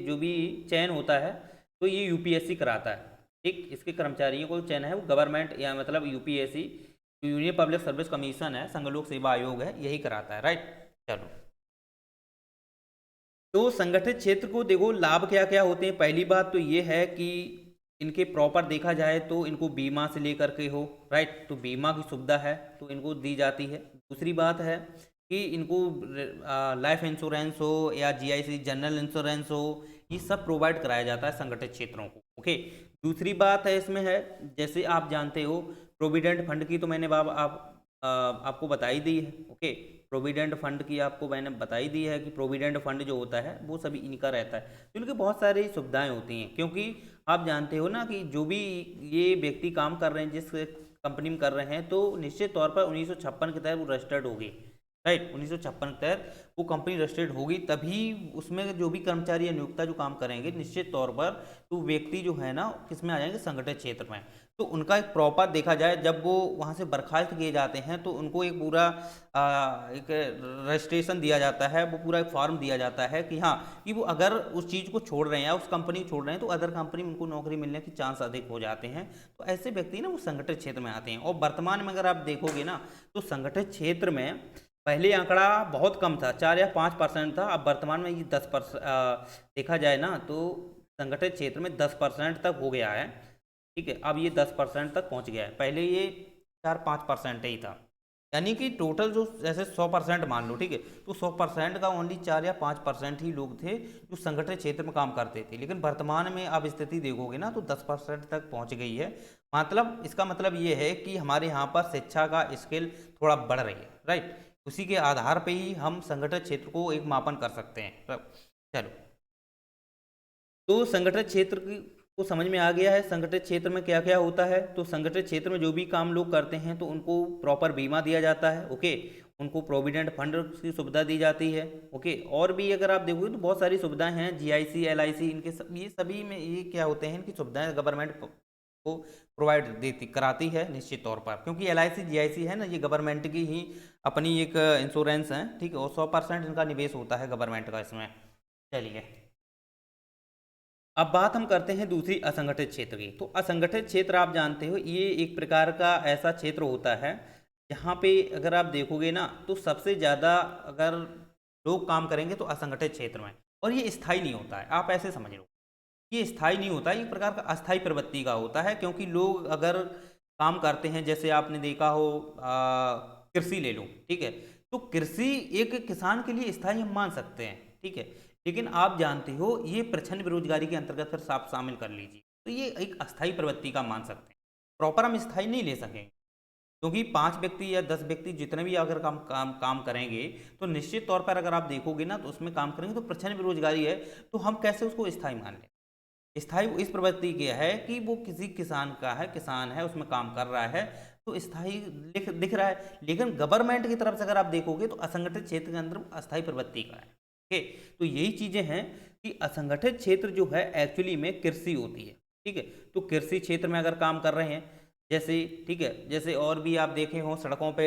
जो भी चयन होता है तो ये यूपीएससी कराता है, ठीक। इसके कर्मचारियों को चयन है वो गवर्नमेंट या मतलब UPSC, union public service commission है, संघ लोक सेवा आयोग है, यही कराता है, राइट। चलो, तो संगठित क्षेत्र को देखो लाभ क्या क्या होते हैं। पहली बात तो ये है कि इनके प्रॉपर देखा जाए तो इनको बीमा से लेकर के हो, राइट, तो बीमा की सुविधा है तो इनको दी जाती है। दूसरी बात है कि इनको लाइफ इंश्योरेंस हो या जीआईसी जनरल इंश्योरेंस हो, ये सब प्रोवाइड कराया जाता है संगठित क्षेत्रों को, ओके। दूसरी बात है इसमें है, जैसे आप जानते हो प्रोविडेंट फंड की तो मैंने आपको बताई दी है, ओके। प्रोविडेंट फंड की आपको मैंने बताई दी है कि प्रोविडेंट फंड जो होता है वो सभी इनका रहता है, तो इनकी बहुत सारी सुविधाएं होती हैं, क्योंकि आप जानते हो ना कि जो भी ये व्यक्ति काम कर रहे हैं जिस कंपनी में कर रहे हैं तो निश्चित तौर पर 1956 के तहत वो रजिस्टर्ड होगी, राइट। 1956 के तहत वो कंपनी रजिस्टर्ड होगी, तभी उसमें जो भी कर्मचारी या नियोक्ता जो काम करेंगे निश्चित तौर पर तो व्यक्ति जो है ना किस में आ जाएंगे, संगठित क्षेत्र में। तो उनका एक प्रॉपर देखा जाए जब वो वहाँ से बर्खास्त किए जाते हैं तो उनको एक पूरा एक रजिस्ट्रेशन दिया जाता है, वो पूरा एक फॉर्म दिया जाता है कि हाँ कि वो अगर उस चीज़ को छोड़ रहे हैं या उस कंपनी को छोड़ रहे हैं तो अदर कंपनी में उनको नौकरी मिलने के चांस अधिक हो जाते हैं। तो ऐसे व्यक्ति ना वो संगठित क्षेत्र में आते हैं, और वर्तमान में अगर आप देखोगे ना तो संगठित क्षेत्र में पहले आंकड़ा बहुत कम था, 4 या 5% था, अब वर्तमान में ये 10% देखा जाए ना तो संगठित क्षेत्र में 10% तक हो गया है, ठीक है। अब ये 10% तक पहुंच गया है, पहले ये 4-5% ही था। यानी कि टोटल जो जैसे 100% मान लो, ठीक है, तो 100% का ओनली 4 या 5% ही लोग थे जो संगठित क्षेत्र में काम करते थे। लेकिन वर्तमान में आप स्थिति देखोगे ना तो 10% तक पहुंच गई है। मतलब इसका मतलब ये है कि हमारे यहाँ पर शिक्षा का स्किल थोड़ा बढ़ रही है, राइट। उसी के आधार पे ही हम संगठित क्षेत्र को एक मापन कर सकते हैं। चलो, तो संगठित क्षेत्र को समझ में आ गया है संगठित क्षेत्र में क्या क्या होता है। तो संगठित क्षेत्र में जो भी काम लोग करते हैं तो उनको प्रॉपर बीमा दिया जाता है, ओके, उनको प्रोविडेंट फंड की सुविधा दी जाती है, ओके। और भी अगर आप देखोगे तो बहुत सारी सुविधाएं हैं, जीआईसी, एलआईसी, इनके सब ये सभी में ये क्या होते हैं, इनकी सुविधाएं गवर्नमेंट को प्रोवाइड देती कराती है निश्चित तौर पर, क्योंकि एलआईसी जीआईसी है ना, ये गवर्नमेंट की ही अपनी एक इंश्योरेंस है, ठीक है, और 100% इनका निवेश होता है गवर्नमेंट का इसमें। चलिए, अब बात हम करते हैं दूसरी असंगठित क्षेत्र की। तो असंगठित क्षेत्र आप जानते हो ये एक प्रकार का ऐसा क्षेत्र होता है जहाँ पे अगर आप देखोगे ना तो सबसे ज़्यादा अगर लोग काम करेंगे तो असंगठित क्षेत्र में, और ये स्थायी नहीं होता है, आप ऐसे समझ लो, ये स्थायी नहीं होता है, एक प्रकार का अस्थायी प्रवृत्ति का होता है। क्योंकि लोग अगर काम करते हैं, जैसे आपने देखा हो कृषि ले लो, ठीक है, तो कृषि एक किसान के लिए स्थायी हम मान सकते हैं, ठीक है, लेकिन आप जानते हो ये प्रच्छन्न बेरोजगारी के अंतर्गत फिर आप शामिल कर लीजिए, तो ये एक अस्थायी प्रवृत्ति का मान सकते हैं, प्रॉपर हम स्थायी नहीं ले सकेंगे। क्योंकि 5 व्यक्ति या 10 व्यक्ति जितने भी अगर काम करेंगे तो निश्चित तौर पर अगर आप देखोगे ना तो उसमें काम करेंगे तो प्रच्छन्न बेरोजगारी है, तो हम कैसे उसको स्थायी मान लें। स्थायी इस प्रवृत्ति की है कि वो किसी किसान का है, किसान है, उसमें काम कर रहा है, तो स्थायी दिख रहा है। लेकिन गवर्नमेंट की तरफ से अगर आप देखोगे तो असंगठित क्षेत्र के अंदर अस्थायी प्रवृत्ति का है, ठीक है। तो यही चीजें हैं कि असंगठित क्षेत्र जो है एक्चुअली में कृषि होती है, ठीक है। तो कृषि क्षेत्र में अगर काम कर रहे हैं जैसे, ठीक है, जैसे और भी आप देखे हो सड़कों पे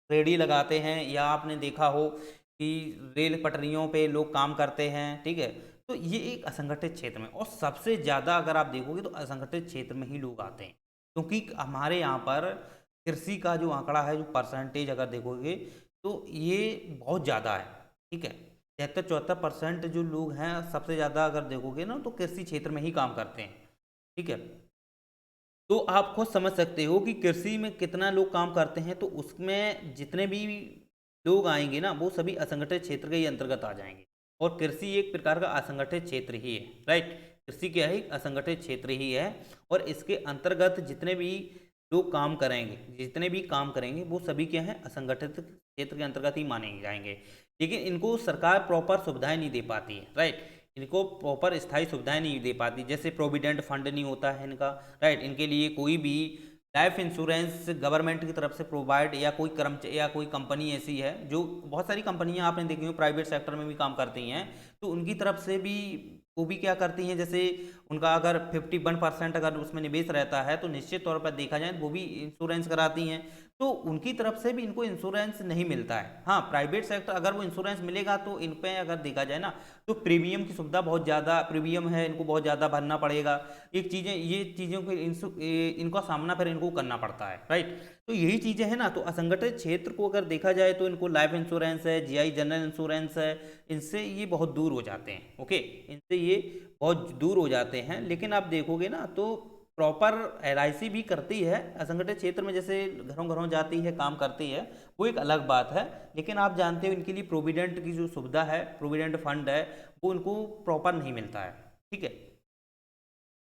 रेहड़ी लगाते हैं, या आपने देखा हो कि रेल पटरियों पे लोग काम करते हैं, ठीक है। तो ये एक असंगठित क्षेत्र में, और सबसे ज़्यादा अगर आप देखोगे तो असंगठित क्षेत्र में ही लोग आते हैं, क्योंकि हमारे यहाँ पर कृषि का जो आंकड़ा है, जो परसेंटेज अगर देखोगे तो ये बहुत ज़्यादा है, ठीक है। 73-74% जो लोग हैं सबसे ज़्यादा अगर देखोगे ना तो कृषि क्षेत्र में ही काम करते हैं, ठीक है। तो आप खुद समझ सकते हो कि कृषि में कितना लोग काम करते हैं, तो उसमें जितने भी लोग आएंगे ना वो सभी असंगठित क्षेत्र के ही अंतर्गत आ जाएंगे, और कृषि एक प्रकार का असंगठित क्षेत्र ही है, राइट। कृषि क्या है, असंगठित क्षेत्र ही है, और इसके अंतर्गत जितने भी लोग काम करेंगे, जितने भी काम करेंगे वो सभी क्या है, असंगठित क्षेत्र के अंतर्गत ही माने जाएंगे। लेकिन इनको सरकार प्रॉपर सुविधाएं नहीं दे पाती है, राइट। इनको प्रॉपर स्थायी सुविधाएं नहीं दे पाती, जैसे प्रोविडेंट फंड नहीं होता है इनका, राइट। इनके लिए कोई भी लाइफ इंश्योरेंस गवर्नमेंट की तरफ से प्रोवाइड, या कोई कर्मचारी या कोई कंपनी ऐसी है, जो बहुत सारी कंपनियां आपने देखी हो प्राइवेट सेक्टर में भी काम करती हैं, तो उनकी तरफ से भी वो भी क्या करती हैं, जैसे उनका अगर 51% अगर उसमें निवेश रहता है तो निश्चित तौर पर देखा जाए वो भी इंश्योरेंस कराती हैं, तो उनकी तरफ से भी इनको इंश्योरेंस नहीं मिलता है। हाँ, प्राइवेट सेक्टर अगर वो इंश्योरेंस मिलेगा तो इन पे अगर देखा जाए ना तो प्रीमियम की सुविधा बहुत ज़्यादा, प्रीमियम है इनको बहुत ज़्यादा भरना पड़ेगा, एक चीज़ें, ये चीज़ों के इनका सामना फिर इनको करना पड़ता है, राइट। तो यही चीज़ें हैं ना, तो असंगठित क्षेत्र को अगर देखा जाए तो इनको लाइफ इंश्योरेंस है, जीआई जनरल इंश्योरेंस है, इनसे ये बहुत दूर हो जाते हैं, ओके, इनसे ये बहुत दूर हो जाते हैं। लेकिन आप देखोगे ना तो प्रॉपर एलआईसी भी करती है असंगठित क्षेत्र में, जैसे घरों घरों जाती है, काम करती है, वो एक अलग बात है। लेकिन आप जानते हो इनके लिए प्रोविडेंट की जो सुविधा है, प्रोविडेंट फंड है, वो इनको प्रॉपर नहीं मिलता है, ठीक है।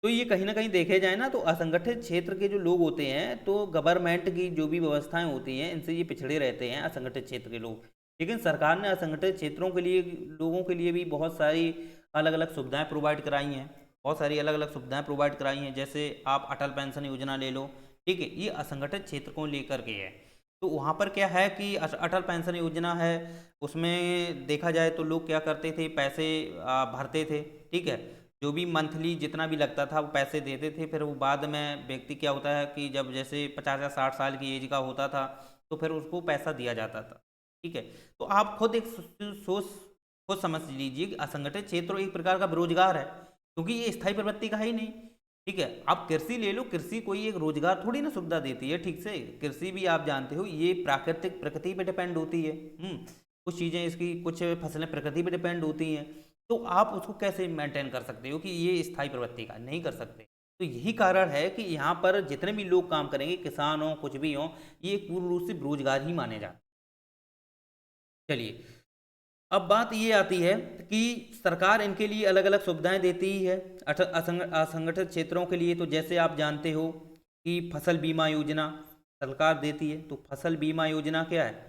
तो ये कहीं ना कहीं देखे जाए ना तो असंगठित क्षेत्र के जो लोग होते हैं तो गवर्नमेंट की जो भी व्यवस्थाएं होती हैं इनसे ये पिछड़े रहते हैं असंगठित क्षेत्र के लोग। लेकिन सरकार ने असंगठित क्षेत्रों के लिए, लोगों के लिए भी बहुत सारी अलग अलग सुविधाएं प्रोवाइड कराई हैं, बहुत सारी अलग अलग सुविधाएं प्रोवाइड कराई हैं। जैसे आप अटल पेंशन योजना ले लो, ठीक है, ये असंगठित क्षेत्र को लेकर के है। तो वहाँ पर क्या है कि अटल पेंशन योजना है, उसमें देखा जाए तो लोग क्या करते थे, पैसे भरते थे, ठीक है, जो भी मंथली जितना भी लगता था वो पैसे देते थे। फिर वो बाद में व्यक्ति क्या होता है कि जब जैसे 50 या 60 साल की एज का होता था तो फिर उसको पैसा दिया जाता था, ठीक है। तो आप खुद एक सोच खुद समझ लीजिए कि असंगठित क्षेत्र एक प्रकार का बेरोजगार है, क्योंकि ये स्थायी प्रवृत्ति का है ही नहीं, ठीक है। आप कृषि ले लो, कृषि कोई एक रोजगार थोड़ी ना सुविधा देती है, ठीक से। कृषि भी आप जानते हो ये प्राकृतिक प्रकृति पे डिपेंड होती है, कुछ चीज़ें इसकी, कुछ फसलें प्रकृति पे डिपेंड होती हैं, तो आप उसको कैसे मेंटेन कर सकते हो कि ये स्थायी प्रवृत्ति का, नहीं कर सकते। तो यही कारण है कि यहाँ पर जितने भी लोग काम करेंगे, किसान हो कुछ भी हो, ये पूर्ण रूप से बेरोजगार ही माने जाते। चलिए, अब बात ये आती है कि सरकार इनके लिए अलग अलग सुविधाएं देती ही है असंगठित क्षेत्रों के लिए। तो जैसे आप जानते हो कि फसल बीमा योजना सरकार देती है। तो फसल बीमा योजना क्या है,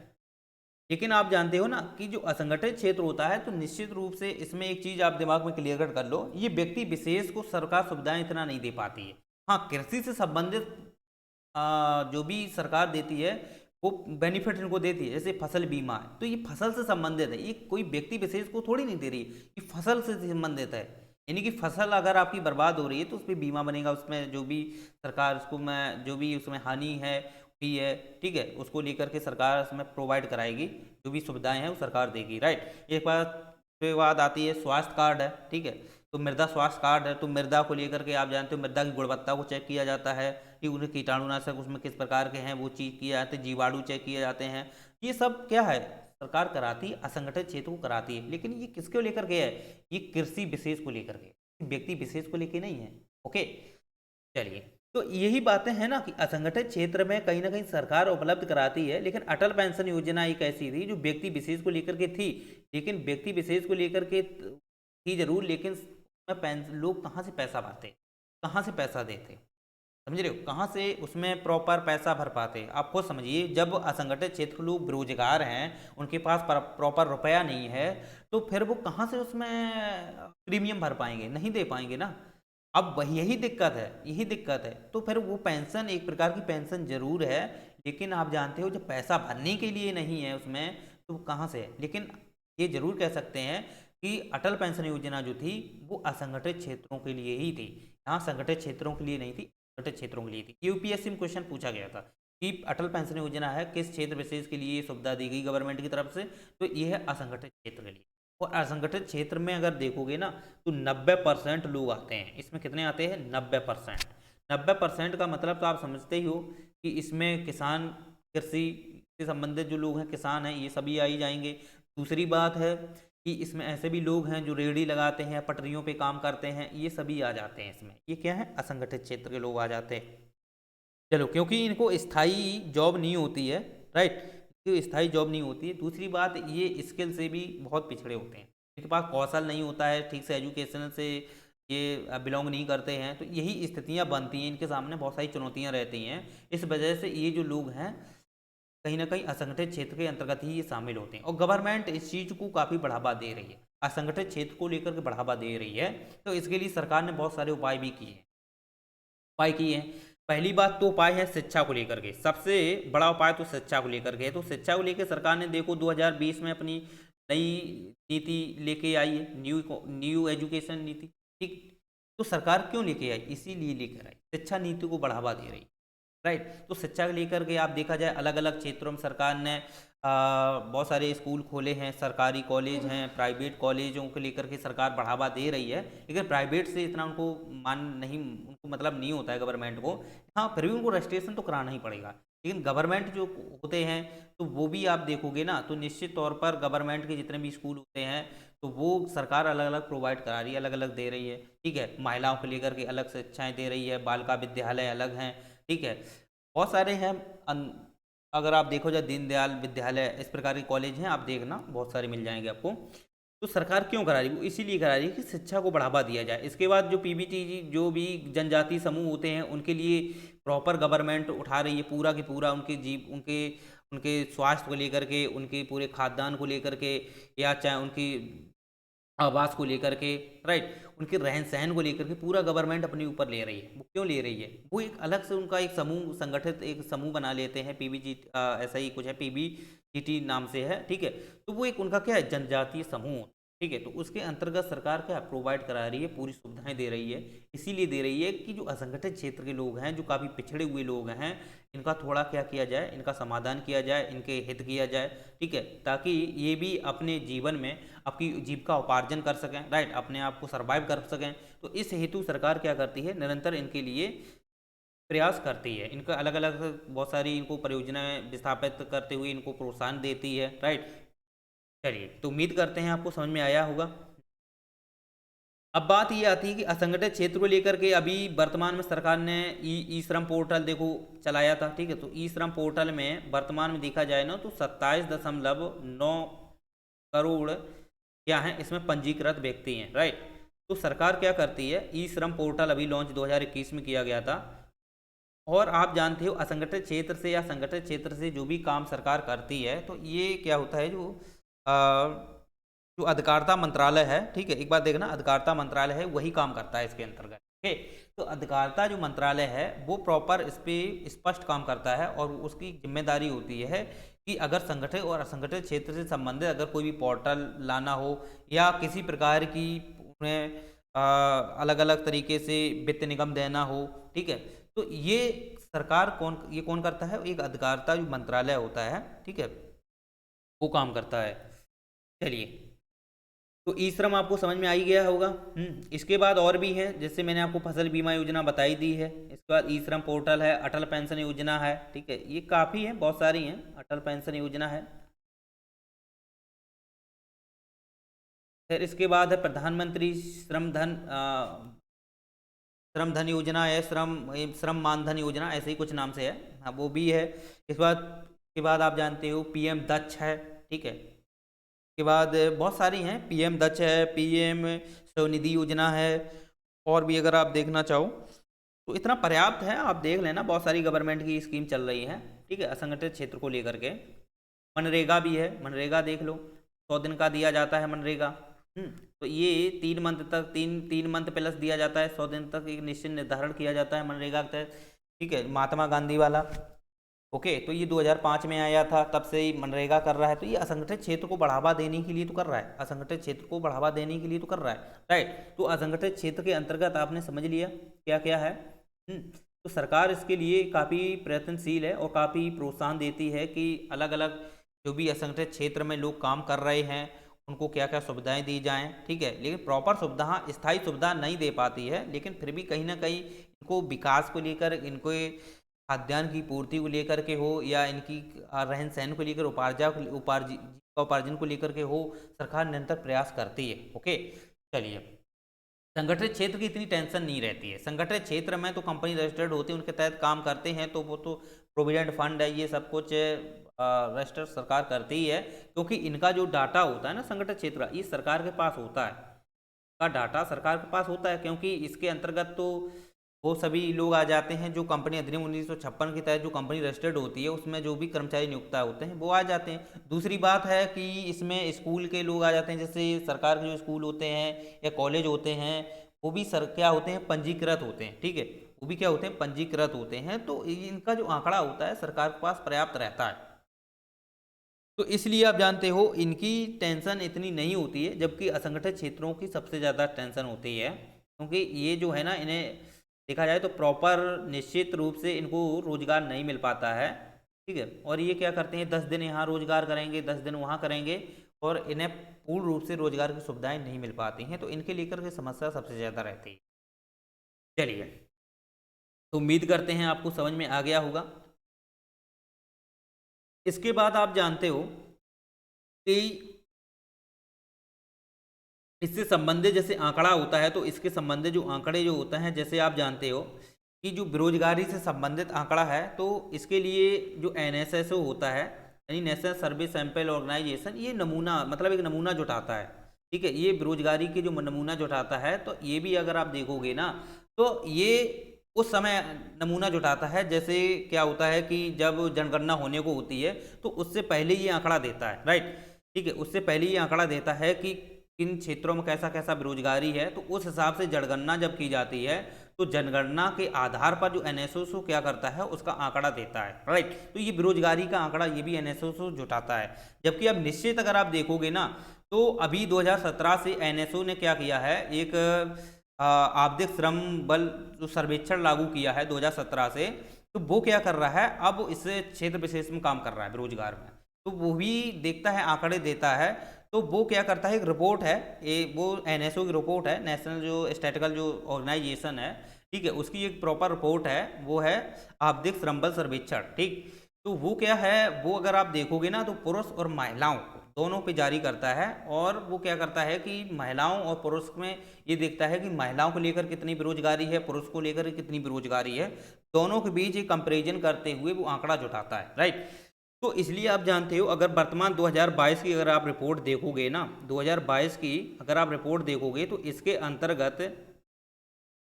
लेकिन आप जानते हो ना कि जो असंगठित क्षेत्र होता है, तो निश्चित रूप से इसमें एक चीज आप दिमाग में क्लियर कर लो, ये व्यक्ति विशेष को सरकार सुविधाएं इतना नहीं दे पाती है। हाँ, कृषि से संबंधित जो भी सरकार देती है वो बेनिफिट इनको देती है, जैसे फसल बीमा है, तो ये फसल से संबंधित है, ये कोई व्यक्ति विशेष को थोड़ी नहीं दे रही, ये फसल से संबंधित है। यानी कि फसल अगर आपकी बर्बाद हो रही है तो उस पर बीमा बनेगा, उसमें जो भी सरकार उसको में जो भी उसमें हानि है हुई है, ठीक है, उसको लेकर के सरकार उसमें प्रोवाइड कराएगी, जो भी सुविधाएं हैं वो सरकार देगी, राइट। एक बात फिर बाद आती है स्वास्थ्य कार्ड है, ठीक है। तो मृदा स्वास्थ्य कार्ड है, तो मृदा को लेकर के आप जानते हो मृदा की गुणवत्ता को चेक किया जाता है कि उन्हें कीटाणुनाशक उसमें किस प्रकार के हैं वो चीज़ किए जाते हैं, जीवाणु चेक किए जाते हैं। ये सब क्या है, सरकार कराती है, असंगठित क्षेत्र को कराती है। लेकिन ये किसको लेकर के है, ये कृषि विशेष को लेकर के, व्यक्ति विशेष को लेकर नहीं है। ओके, चलिए, तो यही बातें हैं ना कि असंगठित क्षेत्र में कहीं ना कहीं सरकार उपलब्ध कराती है। लेकिन अटल पेंशन योजना एक ऐसी थी जो व्यक्ति विशेष को लेकर के थी, लेकिन व्यक्ति विशेष को लेकर के थी जरूर, लेकिन लोग कहाँ से पैसा भरते, कहाँ से पैसा देते, समझ रहे हो, कहाँ से उसमें प्रॉपर पैसा भर पाते। आप खुद समझिए, जब असंगठित क्षेत्र के लोग बेरोजगार हैं, उनके पास प्रॉपर रुपया नहीं है, तो फिर वो कहाँ से उसमें प्रीमियम भर पाएंगे, नहीं दे पाएंगे ना। अब वही यही दिक्कत है, यही दिक्कत है। तो फिर वो पेंशन एक प्रकार की पेंशन जरूर है, लेकिन आप जानते हो जब पैसा भरने के लिए नहीं है उसमें, तो कहाँ से है। लेकिन ये जरूर कह सकते हैं कि अटल पेंशन योजना जो थी वो असंगठित क्षेत्रों के लिए ही थी, यहाँ संगठित क्षेत्रों के लिए नहीं थी, असंगठित क्षेत्रों के लिए थी। यूपीएससी में क्वेश्चन पूछा गया था कि अटल पेंशन योजना है किस क्षेत्र विशेष के लिए सुविधा दी गई गवर्नमेंट की तरफ से, तो ये है असंगठित क्षेत्र के लिए। और असंगठित क्षेत्र में अगर देखोगे ना तो 90% लोग आते हैं इसमें। कितने आते हैं, 90%। 90% का मतलब तो आप समझते ही हो कि इसमें किसान, कृषि से संबंधित जो लोग हैं, किसान हैं, ये सभी आ ही जाएंगे। दूसरी बात है कि इसमें ऐसे भी लोग हैं जो रेहड़ी लगाते हैं, पटरियों पे काम करते हैं, ये सभी आ जाते हैं इसमें। ये क्या है, असंगठित क्षेत्र के लोग आ जाते हैं। चलो, क्योंकि इनको स्थायी जॉब नहीं होती है, राइट, तो स्थायी जॉब नहीं होती है। दूसरी बात, ये स्किल से भी बहुत पिछड़े होते हैं, इनके पास कौशल नहीं होता है, ठीक से एजुकेशन से ये बिलोंग नहीं करते हैं। तो यही स्थितियां बनती हैं, इनके सामने बहुत सारी चुनौतियां रहती हैं। इस वजह से ये जो लोग हैं कहीं ना कहीं असंगठित क्षेत्र के अंतर्गत ही ये शामिल होते हैं। और गवर्नमेंट इस चीज़ को काफ़ी बढ़ावा दे रही है, असंगठित क्षेत्र को लेकर के बढ़ावा दे रही है। तो इसके लिए सरकार ने बहुत सारे उपाय भी किए हैं, उपाय किए हैं। पहली बात तो उपाय है शिक्षा को लेकर के, सबसे बड़ा उपाय तो शिक्षा को लेकर के है। तो शिक्षा को लेकर सरकार ने देखो 2020 में अपनी नई नीति लेके आई है, न्यू एजुकेशन नीति, ठीक। तो सरकार क्यों लेके आई, इसीलिए लेकर आई, शिक्षा नीति को बढ़ावा दे रही, राइट। तो शिक्षा को लेकर के आप देखा जाए अलग अलग क्षेत्रों में सरकार ने बहुत सारे स्कूल खोले हैं, सरकारी कॉलेज हैं, प्राइवेट कॉलेजों को लेकर के सरकार बढ़ावा दे रही है। लेकिन प्राइवेट से इतना उनको उनको मतलब नहीं होता है गवर्नमेंट को। हाँ, फिर भी उनको रजिस्ट्रेशन तो कराना ही पड़ेगा। लेकिन गवर्नमेंट जो होते हैं तो वो भी आप देखोगे ना, तो निश्चित तौर पर गवर्नमेंट के जितने भी स्कूल होते हैं तो वो सरकार अलग अलग प्रोवाइड करा रही है, अलग अलग दे रही है, ठीक है। महिलाओं को लेकर के अलग शिक्षाएँ दे रही है, बालिका विद्यालय अलग हैं, ठीक है। बहुत सारे हैं, अगर आप देखो जाए दीनदयाल विद्यालय, इस प्रकार के कॉलेज हैं, आप देखना बहुत सारे मिल जाएंगे आपको। तो सरकार क्यों करा रही है, वो इसीलिए करा रही है कि शिक्षा को बढ़ावा दिया जाए। इसके बाद जो पीबीटी जो भी जनजाति समूह होते हैं उनके लिए प्रॉपर गवर्नमेंट उठा रही है पूरा की पूरा, उनके उनके स्वास्थ्य को लेकर के, उनके पूरे खाद्यान्न को लेकर के, या चाहे उनकी आवास को लेकर के, राइट, उनके रहन सहन को लेकर के पूरा गवर्नमेंट अपने ऊपर ले रही है। वो क्यों ले रही है, वो एक अलग से उनका एक समूह, संगठित एक समूह बना लेते हैं, पीबीजी ऐसा ही कुछ है, पीबीजीटी नाम से है, ठीक है। तो वो एक उनका क्या है, जनजातीय समूह, ठीक है। तो उसके अंतर्गत सरकार क्या प्रोवाइड करा रही है, पूरी सुविधाएं दे रही है। इसीलिए दे रही है कि जो असंगठित क्षेत्र के लोग हैं, जो काफ़ी पिछड़े हुए लोग हैं, इनका थोड़ा क्या किया जाए, इनका समाधान किया जाए, इनके हित किया जाए, ठीक है, ताकि ये भी अपने जीवन में आपकी जीविका उपार्जन कर सकें, राइट, अपने आप को सर्वाइव कर सकें। तो इस हेतु सरकार क्या करती है, निरंतर इनके लिए प्रयास करती है, इनका अलग अलग बहुत सारी इनको परियोजनाएं स्थापित करते हुए इनको प्रोत्साहन देती है, राइट। चलिए, तो उम्मीद करते हैं आपको समझ में आया होगा। अब बात ये आती है कि असंगठित क्षेत्र को लेकर के अभी वर्तमान में सरकार ने ई श्रम पोर्टल देखो चलाया था, ठीक है। तो ई श्रम पोर्टल में वर्तमान में देखा जाए ना तो 27.9 करोड़ क्या हैं इसमें पंजीकृत व्यक्ति हैं, राइट। तो सरकार क्या करती है, ई श्रम पोर्टल अभी लॉन्च 2021 में किया गया था। और आप जानते हो असंगठित क्षेत्र से या संगठित क्षेत्र से जो भी काम सरकार करती है तो ये क्या होता है, जो अधिकारिता मंत्रालय है, ठीक है, एक बात देखना, अधिकारिता मंत्रालय है वही काम करता है इसके अंतर्गत, ठीक है। तो अधिकारिता जो मंत्रालय है वो प्रॉपर इस पर स्पष्ट काम करता है और उसकी जिम्मेदारी होती है कि अगर संगठित और असंगठित क्षेत्र से संबंधित अगर कोई भी पोर्टल लाना हो या किसी प्रकार की उन्हें अलग अलग तरीके से वित्त निगम देना हो, ठीक है, तो ये सरकार कौन करता है, एक अधिकारिता जो मंत्रालय होता है, ठीक है, वो काम करता है। चलिए, तो ई श्रम आपको समझ में आ ही गया होगा। इसके बाद और भी है, जैसे मैंने आपको फसल बीमा योजना बताई दी है, इसके बाद ई श्रम पोर्टल है, अटल पेंशन योजना है, ठीक है, ये काफ़ी है, बहुत सारी हैं। अटल पेंशन योजना है, फिर इसके बाद है प्रधानमंत्री श्रम धन योजना है, श्रम मानधन योजना, ऐसे ही कुछ नाम से है, हाँ वो भी है। इसके बाद आप जानते हो पीएम दक्ष है, ठीक है, के बाद बहुत सारी हैं, पीएम दक्ष है, पीएम स्वनिधि योजना है, और भी अगर आप देखना चाहो तो इतना पर्याप्त है, आप देख लेना, बहुत सारी गवर्नमेंट की स्कीम चल रही है, ठीक है, असंगठित क्षेत्र को लेकर के। मनरेगा भी है, मनरेगा देख लो, 100 दिन का दिया जाता है मनरेगा। तो ये 3 मंथ तक, तीन मंथ प्लस दिया जाता है, 100 दिन तक एक निश्चित निर्धारण किया जाता है मनरेगा के तहत, ठीक है, महात्मा गांधी वाला। ओके, तो ये 2005 में आया था, तब से ही मनरेगा कर रहा है। तो ये असंगठित क्षेत्र को बढ़ावा देने के लिए तो कर रहा है, असंगठित क्षेत्र को बढ़ावा देने के लिए तो कर रहा है, राइट। तो असंगठित क्षेत्र के अंतर्गत आपने समझ लिया क्या क्या है। तो सरकार इसके लिए काफ़ी प्रयत्नशील है और काफ़ी प्रोत्साहन देती है कि अलग अलग जो भी असंगठित क्षेत्र में लोग काम कर रहे हैं उनको क्या क्या सुविधाएं दी जाएं, ठीक है। लेकिन प्रॉपर सुविधा, स्थायी सुविधा नहीं दे पाती है, लेकिन फिर भी कहीं ना कहीं इनको विकास को लेकर, इनको खाद्यान्न की पूर्ति को लेकर के हो या इनकी रहन सहन को लेकर, उपार्जन को लेकर के हो, सरकार निरंतर प्रयास करती है। ओके, चलिए, संगठित क्षेत्र की इतनी टेंशन नहीं रहती है। संगठित क्षेत्र में तो कंपनी रजिस्टर्ड होती है, उनके तहत काम करते हैं, तो वो तो प्रोविडेंट फंड है, ये सब कुछ रजिस्टर सरकार करती ही है, क्योंकि इनका जो डाटा होता है ना संगठित क्षेत्र, ये सरकार के पास होता है, का डाटा सरकार के पास होता है, क्योंकि इसके अंतर्गत तो वो सभी लोग आ जाते हैं जो कंपनी अधिनियम 1956 के तहत जो कंपनी रजिस्टर्ड होती है उसमें जो भी कर्मचारी नियुक्त होते हैं वो आ जाते हैं। दूसरी बात है कि इसमें स्कूल के लोग आ जाते हैं, जैसे सरकार के जो स्कूल होते हैं या कॉलेज होते हैं वो भी क्या होते हैं, पंजीकृत होते हैं, ठीक है, वो भी क्या होते हैं, पंजीकृत होते हैं। तो इनका जो आंकड़ा होता है सरकार के पास पर्याप्त रहता है, तो इसलिए आप जानते हो इनकी टेंशन इतनी नहीं होती है, जबकि असंगठित क्षेत्रों की सबसे ज़्यादा टेंशन होती है, क्योंकि ये जो है ना, इन्हें देखा जाए तो प्रॉपर निश्चित रूप से इनको रोजगार नहीं मिल पाता है, ठीक है। और ये क्या करते हैं, 10 दिन यहाँ रोजगार करेंगे, 10 दिन वहाँ करेंगे, और इन्हें पूर्ण रूप से रोजगार की सुविधाएं नहीं मिल पाती हैं, तो इनके लेकर के समस्या सबसे ज़्यादा रहती है। चलिए, तो उम्मीद करते हैं आपको समझ में आ गया होगा। इसके बाद आप जानते हो कि इससे संबंधित जैसे आंकड़ा होता है, तो इसके संबंधित जो आंकड़े जो होता है, जैसे आप जानते हो कि जो बेरोजगारी से संबंधित आंकड़ा है, तो इसके लिए जो NSSO होता है, यानी नेशनल सर्वे सैंपल ऑर्गेनाइजेशन, ये नमूना, मतलब एक नमूना जुटाता है, ठीक है, ये बेरोजगारी के जो नमूना जुटाता है, तो ये भी अगर आप देखोगे ना तो ये उस समय नमूना जुटाता है, जैसे क्या होता है कि जब जनगणना होने को होती है तो उससे पहले ये आंकड़ा देता है, राइट, ठीक है, उससे पहले ये आंकड़ा देता है कि किन क्षेत्रों में कैसा कैसा बेरोजगारी है, तो उस हिसाब से जनगणना जब की जाती है तो जनगणना के आधार पर जो NSSO क्या करता है उसका आंकड़ा देता है, राइट। तो ये बेरोजगारी का आंकड़ा ये भी NSSO जुटाता है। जबकि अब निश्चित अगर आप देखोगे ना तो अभी 2017 से NSO ने क्या किया है, एक आवधिक श्रम बल जो सर्वेक्षण लागू किया है 2017 से, तो वो क्या कर रहा है, अब इस क्षेत्र विशेष में काम कर रहा है बेरोजगार में, तो वो भी देखता है, आंकड़े देता है। तो वो क्या करता है, एक रिपोर्ट है, वो NSO की रिपोर्ट है, नेशनल जो स्टैटिस्टिकल जो ऑर्गेनाइजेशन है, ठीक है, उसकी एक प्रॉपर रिपोर्ट है, वो है आवधिक श्रम बल सर्वेक्षण, ठीक। तो वो क्या है, वो अगर आप देखोगे ना तो पुरुष और महिलाओं को दोनों पे जारी करता है। और वो क्या करता है कि महिलाओं और पुरुष में ये देखता है कि महिलाओं को लेकर कितनी बेरोजगारी है, पुरुष को लेकर कितनी बेरोजगारी है, दोनों के बीच एक कंपेरिजन करते हुए वो आंकड़ा जुटाता है, राइट। तो इसलिए आप जानते हो, अगर वर्तमान 2022 की अगर आप रिपोर्ट देखोगे ना, 2022 की अगर आप रिपोर्ट देखोगे तो इसके अंतर्गत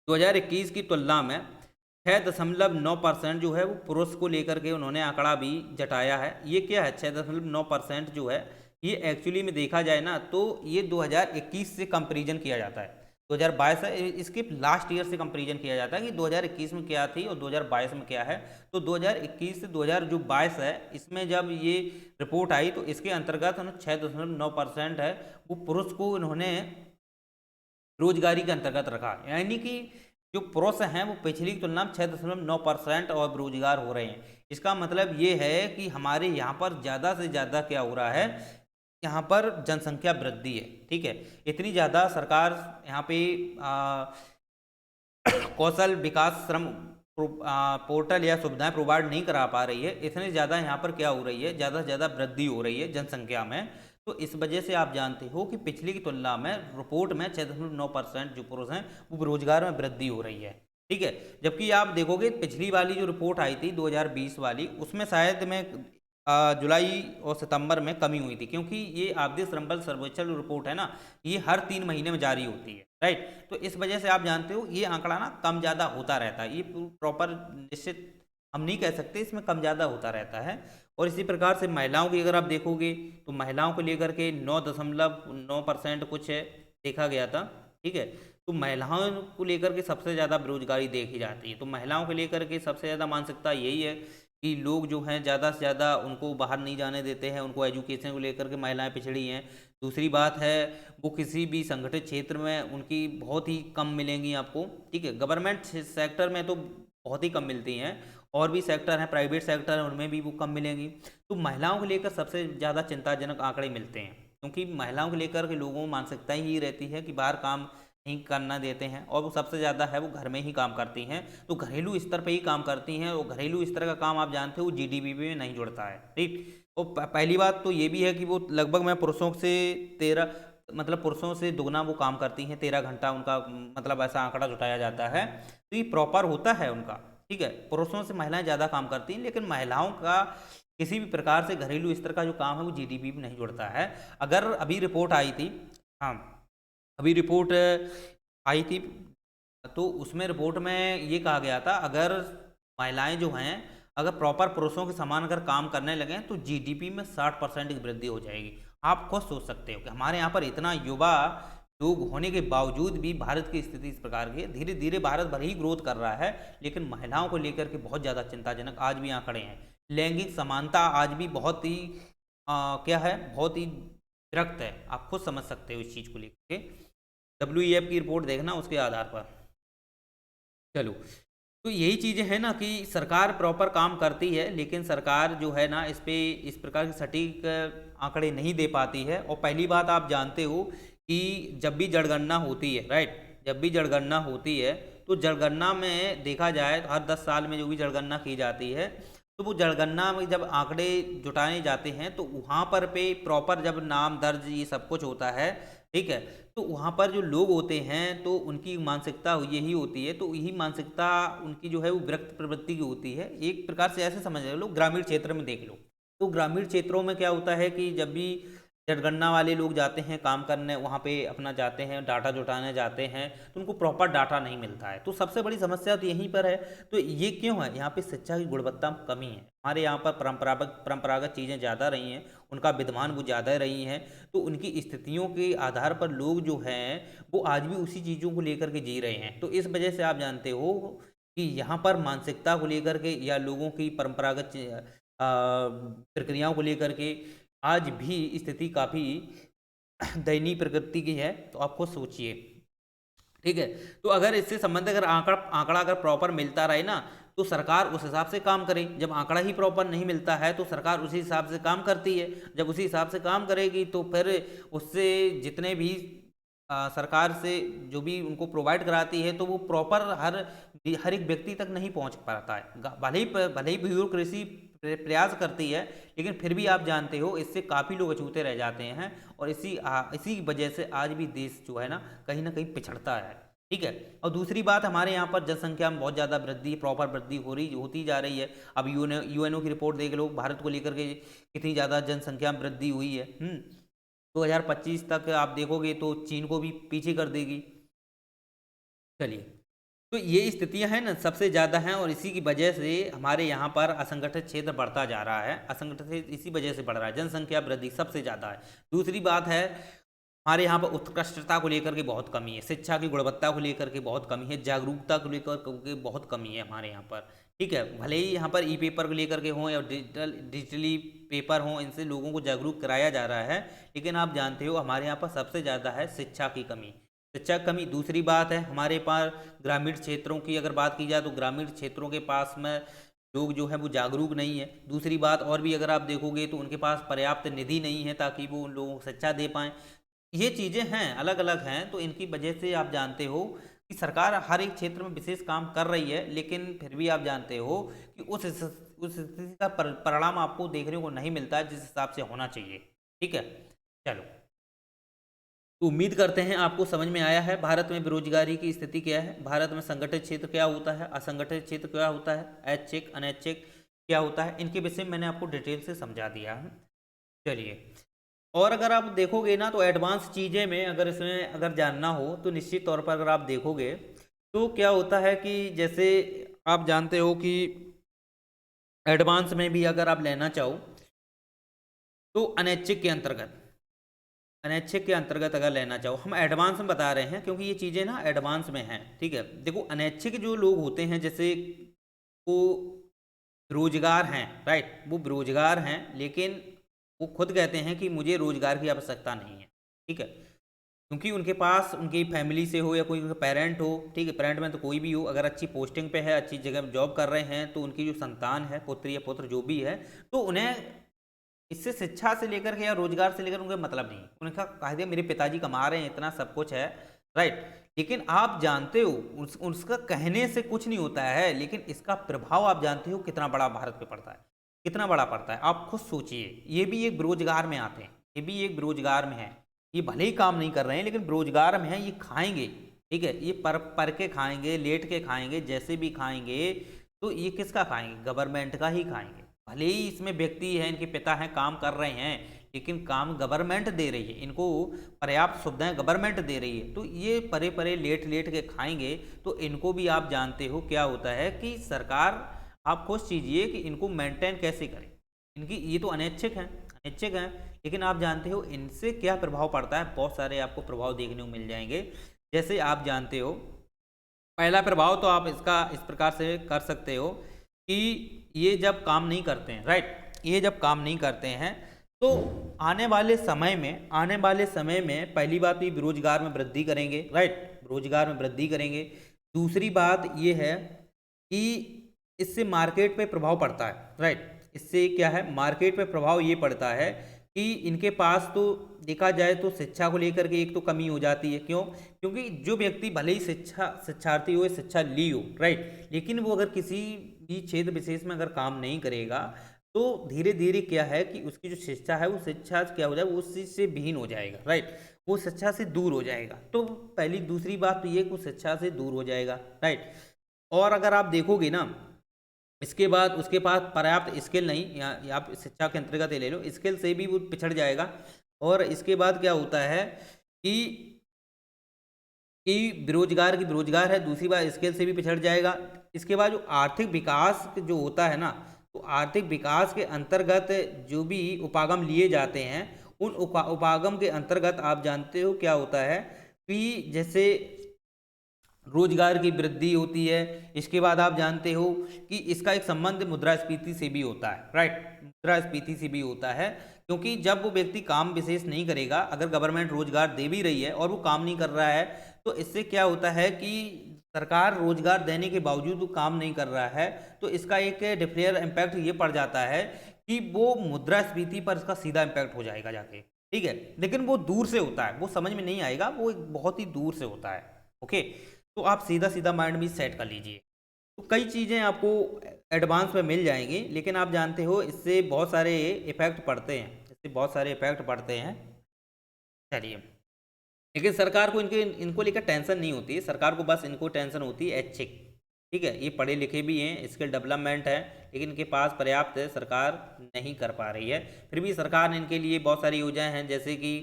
2021 की तुलना में 6.9% जो है वो पुरुष को लेकर के उन्होंने आंकड़ा भी जताया है। ये क्या है 6.9% जो है, ये एक्चुअली में देखा जाए ना तो ये 2021 से कंपेरिजन किया जाता है। 2022 है, इसके लास्ट ईयर से कंपेरिजन किया जाता है कि 2021 में क्या थी और 2022 में क्या है। तो 2021 से 2022 है, इसमें जब ये रिपोर्ट आई तो इसके अंतर्गत 6.9% है वो पुरुष को इन्होंने रोजगारी के अंतर्गत रखा, यानी कि जो पुरुष हैं वो पिछली की तुलना में 6.9% और बेरोजगार हो रहे हैं। इसका मतलब ये है कि हमारे यहाँ पर ज़्यादा से ज़्यादा क्या हो रहा है, यहाँ पर जनसंख्या वृद्धि है, ठीक है। इतनी ज़्यादा सरकार यहाँ पे कौशल विकास श्रम पोर्टल या सुविधाएं प्रोवाइड नहीं करा पा रही है। इतनी ज़्यादा यहाँ पर क्या हो रही है, ज़्यादा से ज़्यादा वृद्धि हो रही है जनसंख्या में। तो इस वजह से आप जानते हो कि पिछले की तुलना में रिपोर्ट में 6.9% जो पुरुष हैं वो बेरोजगार में वृद्धि हो रही है, ठीक है। जबकि आप देखोगे पिछली वाली जो रिपोर्ट आई थी 2020 वाली, उसमें शायद में जुलाई और सितंबर में कमी हुई थी, क्योंकि ये आपदे श्रम सर्वेक्षण रिपोर्ट है ना, ये हर 3 महीने में जारी होती है, राइट। तो इस वजह से आप जानते हो ये आंकड़ा ना कम ज़्यादा होता रहता है, ये प्रॉपर निश्चित हम नहीं कह सकते, इसमें कम ज़्यादा होता रहता है। और इसी प्रकार से महिलाओं की अगर आप देखोगे तो महिलाओं को लेकर के 9.9% कुछ है देखा गया था, ठीक है। तो महिलाओं को लेकर के सबसे ज़्यादा बेरोजगारी देखी जाती है। तो महिलाओं को लेकर के सबसे ज़्यादा मानसिकता यही है कि लोग जो हैं ज़्यादा से ज़्यादा उनको बाहर नहीं जाने देते हैं, उनको एजुकेशन को लेकर के महिलाएं पिछड़ी हैं। दूसरी बात है वो किसी भी संगठित क्षेत्र में उनकी बहुत ही कम मिलेंगी आपको, ठीक है। गवर्नमेंट सेक्टर में तो बहुत ही कम मिलती हैं, और भी सेक्टर हैं प्राइवेट सेक्टर हैं उनमें भी वो कम मिलेंगी। तो महिलाओं को लेकर सबसे ज़्यादा चिंताजनक आंकड़े मिलते हैं, क्योंकि महिलाओं को लेकर के लोगों में मानसिकता ही रहती है कि बाहर काम नहीं करना देते हैं, और वो सबसे ज़्यादा है वो घर में ही काम करती हैं। तो घरेलू स्तर पे ही काम करती हैं, और घरेलू स्तर का काम आप जानते हो जीडीपी में नहीं जुड़ता है, ठीक। और पहली बात तो ये भी है कि वो लगभग में पुरुषों से 13 मतलब पुरुषों से दुगना वो काम करती हैं, 13 घंटा उनका मतलब ऐसा आंकड़ा जुटाया जाता है। तो ये प्रॉपर होता है उनका, ठीक है। पुरुषों से महिलाएं ज़्यादा काम करती हैं, लेकिन महिलाओं का किसी भी प्रकार से घरेलू स्तर का जो काम है वो जीडीपी में नहीं जुड़ता है। अगर अभी रिपोर्ट आई थी, हाँ अभी रिपोर्ट आई थी, तो उसमें रिपोर्ट में ये कहा गया था अगर महिलाएं जो हैं अगर प्रॉपर पुरुषों के समान अगर काम करने लगें तो जीडीपी में 60% की वृद्धि हो जाएगी। आप खुद सोच सकते हो कि हमारे यहाँ पर इतना युवा लोग होने के बावजूद भी भारत की स्थिति इस प्रकार की है। धीरे धीरे भारत भले ही ग्रोथ कर रहा है, लेकिन महिलाओं को लेकर के बहुत ज़्यादा चिंताजनक आज भी आंकड़े हैं। लैंगिक समानता आज भी बहुत ही क्या है, बहुत ही विरक्त है। आप खुद समझ सकते हो इस चीज़ को लेकर के। WEF की रिपोर्ट देखना उसके आधार पर। चलो, तो यही चीज़ें हैं ना कि सरकार प्रॉपर काम करती है, लेकिन सरकार जो है ना इस प्रकार के सटीक आंकड़े नहीं दे पाती है। और पहली बात आप जानते हो कि जब भी जनगणना होती है, राइट, जब भी जनगणना होती है तो जनगणना में देखा जाए तो हर 10 साल में जो भी जनगणना की जाती है, तो वो जनगणना में जब आंकड़े जुटाए जाते हैं तो वहाँ पर पे प्रॉपर जब नाम दर्ज ये सब कुछ होता है, ठीक है, तो वहाँ पर जो लोग होते हैं तो उनकी मानसिकता यही होती है। तो यही मानसिकता उनकी जो है वो विरक्त प्रवृत्ति की होती है। एक प्रकार से ऐसे समझ लो, ग्रामीण क्षेत्र में देख लो तो ग्रामीण क्षेत्रों में क्या होता है कि जब भी जनगणना वाले लोग जाते हैं काम करने, वहाँ पे अपना जाते हैं डाटा जुटाने जाते हैं, तो उनको प्रॉपर डाटा नहीं मिलता है। तो सबसे बड़ी समस्या तो यहीं पर है। तो ये क्यों है, यहाँ पे शिक्षा की गुणवत्ता में कमी है। हमारे यहाँ पर परंपरागत चीज़ें ज़्यादा रही हैं, उनका विद्यमान वो ज़्यादा रही हैं, तो उनकी स्थितियों के आधार पर लोग जो हैं वो आज भी उसी चीज़ों को लेकर के जी रहे हैं। तो इस वजह से आप जानते हो कि यहाँ पर मानसिकता को लेकर के या लोगों की परंपरागत प्रक्रियाओं को लेकर के आज भी स्थिति काफ़ी दयनीय प्रकृति की है। तो आप खुद सोचिए, ठीक है। तो अगर इससे संबंध अगर आंकड़ा अगर प्रॉपर मिलता रहे ना तो सरकार उस हिसाब से काम करे। जब आंकड़ा ही प्रॉपर नहीं मिलता है तो सरकार उसी हिसाब से काम करती है। जब उसी हिसाब से काम करेगी तो फिर उससे जितने भी सरकार से जो भी उनको प्रोवाइड कराती है तो वो प्रॉपर हर एक व्यक्ति तक नहीं पहुंच पाता है। भले ही ब्यूरोक्रेसी प्रयास करती है, लेकिन फिर भी आप जानते हो इससे काफ़ी लोग अछूते रह जाते हैं, और इसी वजह से आज भी देश जो है ना कहीं पिछड़ता है। ठीक है। और दूसरी बात, हमारे यहाँ पर जनसंख्या में बहुत ज़्यादा वृद्धि, प्रॉपर वृद्धि होती जा रही है। अब यूएनओ की रिपोर्ट देख लो, भारत को लेकर के कितनी ज़्यादा जनसंख्या में वृद्धि हुई है। 2025 तक आप देखोगे तो चीन को भी पीछे कर देगी। चलिए, तो ये स्थितियां हैं ना, सबसे ज़्यादा हैं, और इसी की वजह से हमारे यहाँ पर असंगठित क्षेत्र बढ़ता जा रहा है। असंगठित इसी वजह से बढ़ रहा है, जनसंख्या वृद्धि सबसे ज़्यादा है। दूसरी बात है, हमारे यहाँ पर उत्कृष्टता को लेकर के बहुत कमी है, शिक्षा की गुणवत्ता को लेकर के बहुत कमी है, जागरूकता को लेकर के बहुत कमी है हमारे यहाँ पर। ठीक है, भले ही यहाँ पर ई पेपर को लेकर के हों या डिजिटली पेपर हों, इनसे लोगों को जागरूक कराया जा रहा है, लेकिन आप जानते हो हमारे यहाँ पर सबसे ज़्यादा है शिक्षा की कमी, शिक्षा की कमी। दूसरी बात है, हमारे पास ग्रामीण क्षेत्रों की अगर बात की जाए तो ग्रामीण क्षेत्रों के पास में लोग जो है वो जागरूक नहीं है। दूसरी बात और भी अगर आप देखोगे तो उनके पास पर्याप्त निधि नहीं है ताकि वो उन लोगों को शिक्षा दे पाएँ। ये चीज़ें हैं, अलग अलग हैं, तो इनकी वजह से आप जानते हो कि सरकार हर एक क्षेत्र में विशेष काम कर रही है, लेकिन फिर भी आप जानते हो कि उस स्थिति का परिणाम आपको देखने को नहीं मिलता है जिस हिसाब से होना चाहिए। ठीक है, चलो, तो उम्मीद करते हैं आपको समझ में आया है भारत में बेरोजगारी की स्थिति क्या है, भारत में संगठित क्षेत्र क्या होता है, असंगठित क्षेत्र क्या होता है, ऐच्छिक अनैच्छिक क्या होता है, इनके विषय में मैंने आपको डिटेल से समझा दिया है। चलिए, और अगर आप देखोगे ना तो एडवांस चीज़ें में अगर इसमें अगर जानना हो तो निश्चित तौर पर अगर आप देखोगे तो क्या होता है कि जैसे आप जानते हो कि एडवांस में भी अगर आप लेना चाहो तो अनैच्छिक के अंतर्गत अगर लेना चाहो, हम एडवांस में बता रहे हैं क्योंकि ये चीज़ें ना एडवांस में हैं। ठीक है, देखो अनैच्छिक जो लोग होते हैं, जैसे वो बेरोजगार हैं, राइट, वो बेरोजगार हैं लेकिन वो खुद कहते हैं कि मुझे रोजगार की आवश्यकता नहीं है। ठीक है, क्योंकि उनके पास उनकी फैमिली से हो या कोई उनका पेरेंट हो, ठीक है, पेरेंट में तो कोई भी हो, अगर अच्छी पोस्टिंग पे है, अच्छी जगह जॉब कर रहे हैं, तो उनकी जो संतान है, पुत्र या पुत्र जो भी है, तो उन्हें इससे शिक्षा से लेकर के या रोजगार से लेकर उनका मतलब नहीं। उनका कह दिया मेरे पिताजी कमा रहे हैं, इतना सब कुछ है, राइट, लेकिन आप जानते हो उसका कहने से कुछ नहीं होता है, लेकिन इसका प्रभाव आप जानते हो कितना बड़ा भारत पे पड़ता है, कितना बड़ा पड़ता है। आप खुद सोचिए, ये भी एक बेरोजगार में आते हैं, ये भी एक बेरोजगार में है, ये भले ही काम नहीं कर रहे हैं लेकिन बेरोजगार में है, ये खाएंगे, ठीक है, ये पर के खाएंगे, लेट के खाएंगे, जैसे भी खाएंगे, तो ये किसका खाएंगे, गवर्नमेंट का ही खाएंगे। भले ही इसमें व्यक्ति है, इनके पिता हैं, काम कर रहे हैं, लेकिन काम गवर्नमेंट दे रही है, इनको पर्याप्त सुविधाएं गवर्नमेंट दे रही है, तो ये परे परे लेट लेट के खाएंगे, तो इनको भी आप जानते हो क्या होता है कि सरकार, आप खुद कीजिए कि इनको मेंटेन कैसे करें। इनकी ये तो अनैच्छिक हैं, लेकिन आप जानते हो इनसे क्या प्रभाव पड़ता है, बहुत सारे आपको प्रभाव देखने को मिल जाएंगे। जैसे आप जानते हो, पहला प्रभाव तो आप इसका इस प्रकार से कर सकते हो कि ये जब काम नहीं करते हैं, राइट, ये जब काम नहीं करते हैं तो आने वाले समय में पहली बात ये बेरोजगार में वृद्धि करेंगे, राइट, बेरोजगार में वृद्धि करेंगे। दूसरी बात ये है कि इससे मार्केट पे प्रभाव पड़ता है, राइट, इससे क्या है, मार्केट पे प्रभाव ये पड़ता है कि इनके पास तो देखा जाए तो शिक्षा को लेकर के एक तो कमी हो जाती है। क्यों? क्योंकि जो व्यक्ति भले ही शिक्षार्थी हो, शिक्षा ली हो, राइट, लेकिन वो अगर किसी भी क्षेत्र विशेष में अगर काम नहीं करेगा तो धीरे धीरे क्या है कि उसकी जो शिक्षा है वो शिक्षा क्या हो जाए, वो उस चीज से विहीन हो जाएगा, राइट, वो शिक्षा से दूर हो जाएगा। तो पहली दूसरी बात तो ये कि वो शिक्षा से दूर हो जाएगा, राइट। और अगर आप देखोगे ना, इसके बाद उसके पास पर्याप्त स्किल नहीं, या आप शिक्षा के अंतर्गत ले लो, स्किल से भी वो पिछड़ जाएगा। और इसके बाद क्या होता है कि बेरोजगार की बेरोजगार है, दूसरी बात स्किल से भी पिछड़ जाएगा। इसके बाद जो आर्थिक विकास जो होता है ना, तो आर्थिक विकास के अंतर्गत जो भी उपागम लिए जाते हैं, उन उपागम के अंतर्गत आप जानते हो क्या होता है कि जैसे रोजगार की वृद्धि होती है। इसके बाद आप जानते हो कि इसका एक संबंध मुद्रास्फीति से भी होता है, राइट, मुद्रास्फीति से भी होता है, क्योंकि जब वो व्यक्ति काम विशेष नहीं करेगा, अगर गवर्नमेंट रोजगार दे भी रही है और वो काम नहीं कर रहा है, तो इससे क्या होता है कि सरकार रोजगार देने के बावजूद वो काम नहीं कर रहा है, तो इसका एक डिफरेंट इम्पैक्ट ये पड़ जाता है कि वो मुद्रास्फीति पर इसका सीधा इम्पैक्ट हो जाएगा जाके, ठीक है, लेकिन वो दूर से होता है, वो समझ में नहीं आएगा, वो एक बहुत ही दूर से होता है। ओके, तो आप सीधा सीधा माइंड में सेट कर लीजिए। तो कई चीज़ें आपको एडवांस में मिल जाएंगी, लेकिन आप जानते हो इससे बहुत सारे इफेक्ट पड़ते हैं, इससे बहुत सारे इफेक्ट पड़ते हैं। चलिए, लेकिन सरकार को इनके इनको लेकर टेंशन नहीं होती है, सरकार को बस इनको टेंशन होती है ऐच्छिक। ठीक है, ये पढ़े लिखे भी हैं, स्किल डेवलपमेंट है, लेकिन इनके पास पर्याप्त सरकार नहीं कर पा रही है। फिर भी सरकार ने इनके लिए बहुत सारी योजनाएं हैं, जैसे कि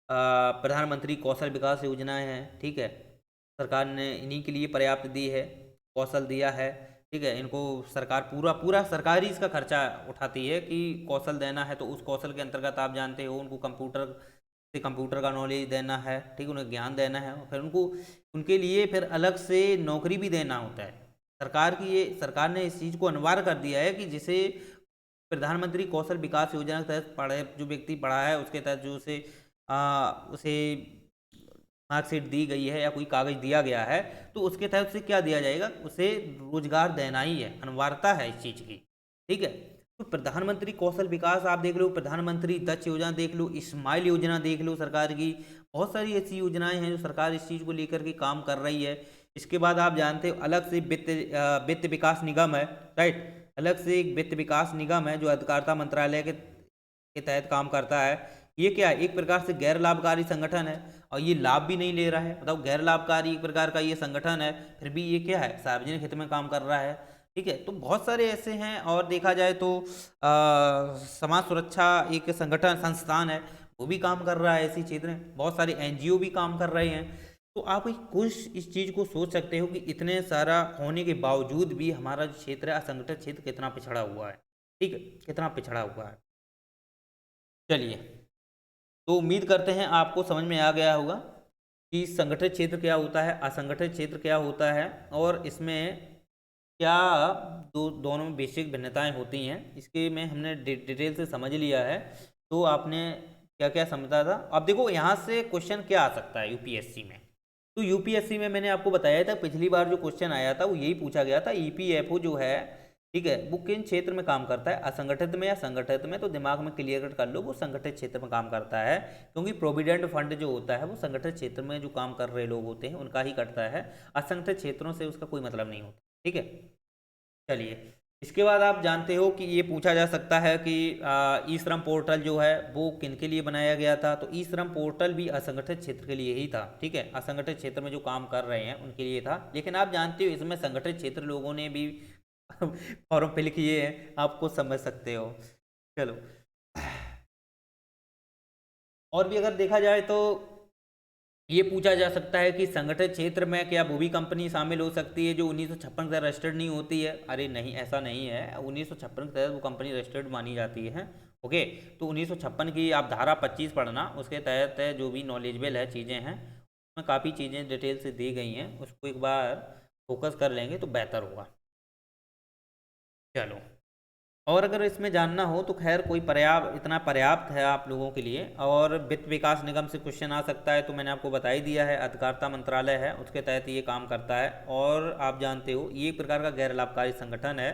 प्रधानमंत्री कौशल विकास योजनाएं हैं। ठीक है, सरकार ने इन्हीं के लिए पर्याप्त दी है, कौशल दिया है। ठीक है, इनको सरकार पूरा पूरा सरकार ही इसका खर्चा उठाती है कि कौशल देना है, तो उस कौशल के अंतर्गत आप जानते हो उनको कंप्यूटर का नॉलेज देना है। ठीक, उन्हें ज्ञान देना है, फिर उनको उनके लिए फिर अलग से नौकरी भी देना होता है। सरकार ने इस चीज़ को अनिवार्य कर दिया है कि जिसे प्रधानमंत्री कौशल विकास योजना के तहत पढ़े जो व्यक्ति पढ़ा है, उसके तहत जो उसे मार्कशीट दी गई है या कोई कागज दिया गया है, तो उसके तहत उसे क्या दिया जाएगा, उसे रोजगार देना ही है, अनिवार्यता है इस चीज़ की। ठीक है, तो प्रधानमंत्री कौशल विकास आप देख लो, प्रधानमंत्री दक्ष योजना देख लो, स्माइल योजना देख लो, सरकार की बहुत सारी ऐसी योजनाएं हैं जो सरकार इस चीज़ को लेकर के काम कर रही है। इसके बाद आप जानते हो अलग से वित्त विकास निगम है, राइट, अलग से एक वित्त विकास निगम है जो अधिकारिता मंत्रालय के तहत काम करता है। ये क्या है, एक प्रकार से गैर लाभकारी संगठन है और ये लाभ भी नहीं ले रहा है, बताओ, गैर लाभकारी एक प्रकार का ये संगठन है, फिर भी ये क्या है, सार्वजनिक हित में काम कर रहा है। ठीक है, तो बहुत सारे ऐसे हैं। और देखा जाए तो समाज सुरक्षा एक संगठन संस्थान है, वो भी काम कर रहा है ऐसी क्षेत्र में, बहुत सारे एनजीओ भी काम कर रहे हैं। तो आप कुछ इस चीज़ को सोच सकते हो कि इतने सारा होने के बावजूद भी हमारा जो क्षेत्र है, असंगठित क्षेत्र, कितना पिछड़ा हुआ है। ठीक है, कितना पिछड़ा हुआ है। चलिए, तो उम्मीद करते हैं आपको समझ में आ गया होगा कि संगठित क्षेत्र क्या होता है, असंगठित क्षेत्र क्या होता है, और इसमें क्या दोनों में बेसिक भिन्नताएं होती हैं। इसके में हमने डिटेल से समझ लिया है। तो आपने क्या क्या समझा था। अब देखो यहाँ से क्वेश्चन क्या आ सकता है यूपीएससी में। तो यूपीएससी में मैंने आपको बताया था, पिछली बार जो क्वेश्चन आया था वो यही पूछा गया था, ईपीएफओ जो है, ठीक है, वो किन क्षेत्र में काम करता है, असंगठित में या संगठित में। तो दिमाग में क्लियर कर लो, वो संगठित क्षेत्र में काम करता है, क्योंकि प्रोविडेंट फंड जो होता है वो संगठित क्षेत्र में जो काम कर रहे लोग होते हैं उनका ही कटता है, असंगठित क्षेत्रों से उसका कोई मतलब नहीं होता। ठीक है, चलिए, इसके बाद आप जानते हो कि ये पूछा जा सकता है कि ई श्रम पोर्टल जो है वो किन के लिए बनाया गया था। तो ई श्रम पोर्टल भी असंगठित क्षेत्र के लिए ही था। ठीक है, असंगठित क्षेत्र में जो काम कर रहे हैं उनके लिए था, लेकिन आप जानते हो इसमें संगठित क्षेत्र लोगों ने भी फॉर्म फिल किए हैं, आपको समझ सकते हो। चलो, और भी अगर देखा जाए तो ये पूछा जा सकता है कि संगठित क्षेत्र में क्या वो भी कंपनी शामिल हो सकती है जो 1956 के तहत रजिस्टर्ड नहीं होती है। अरे नहीं, ऐसा नहीं है, 1956 के तहत वो कंपनी रजिस्टर्ड मानी जाती है। ओके, तो 1956 की आप धारा 25 पढ़ना, उसके तहत जो भी नॉलेजेबल है चीज़ें हैं, उसमें काफ़ी चीज़ें डिटेल से दी गई हैं, उसको एक बार फोकस कर लेंगे तो बेहतर होगा। चलो, और अगर इसमें जानना हो तो खैर कोई इतना पर्याप्त है आप लोगों के लिए। और वित्त विकास निगम से क्वेश्चन आ सकता है, तो मैंने आपको बता ही दिया है, अधिकारिता मंत्रालय है, उसके तहत ये काम करता है। और आप जानते हो ये एक प्रकार का गैर लाभकारी संगठन है।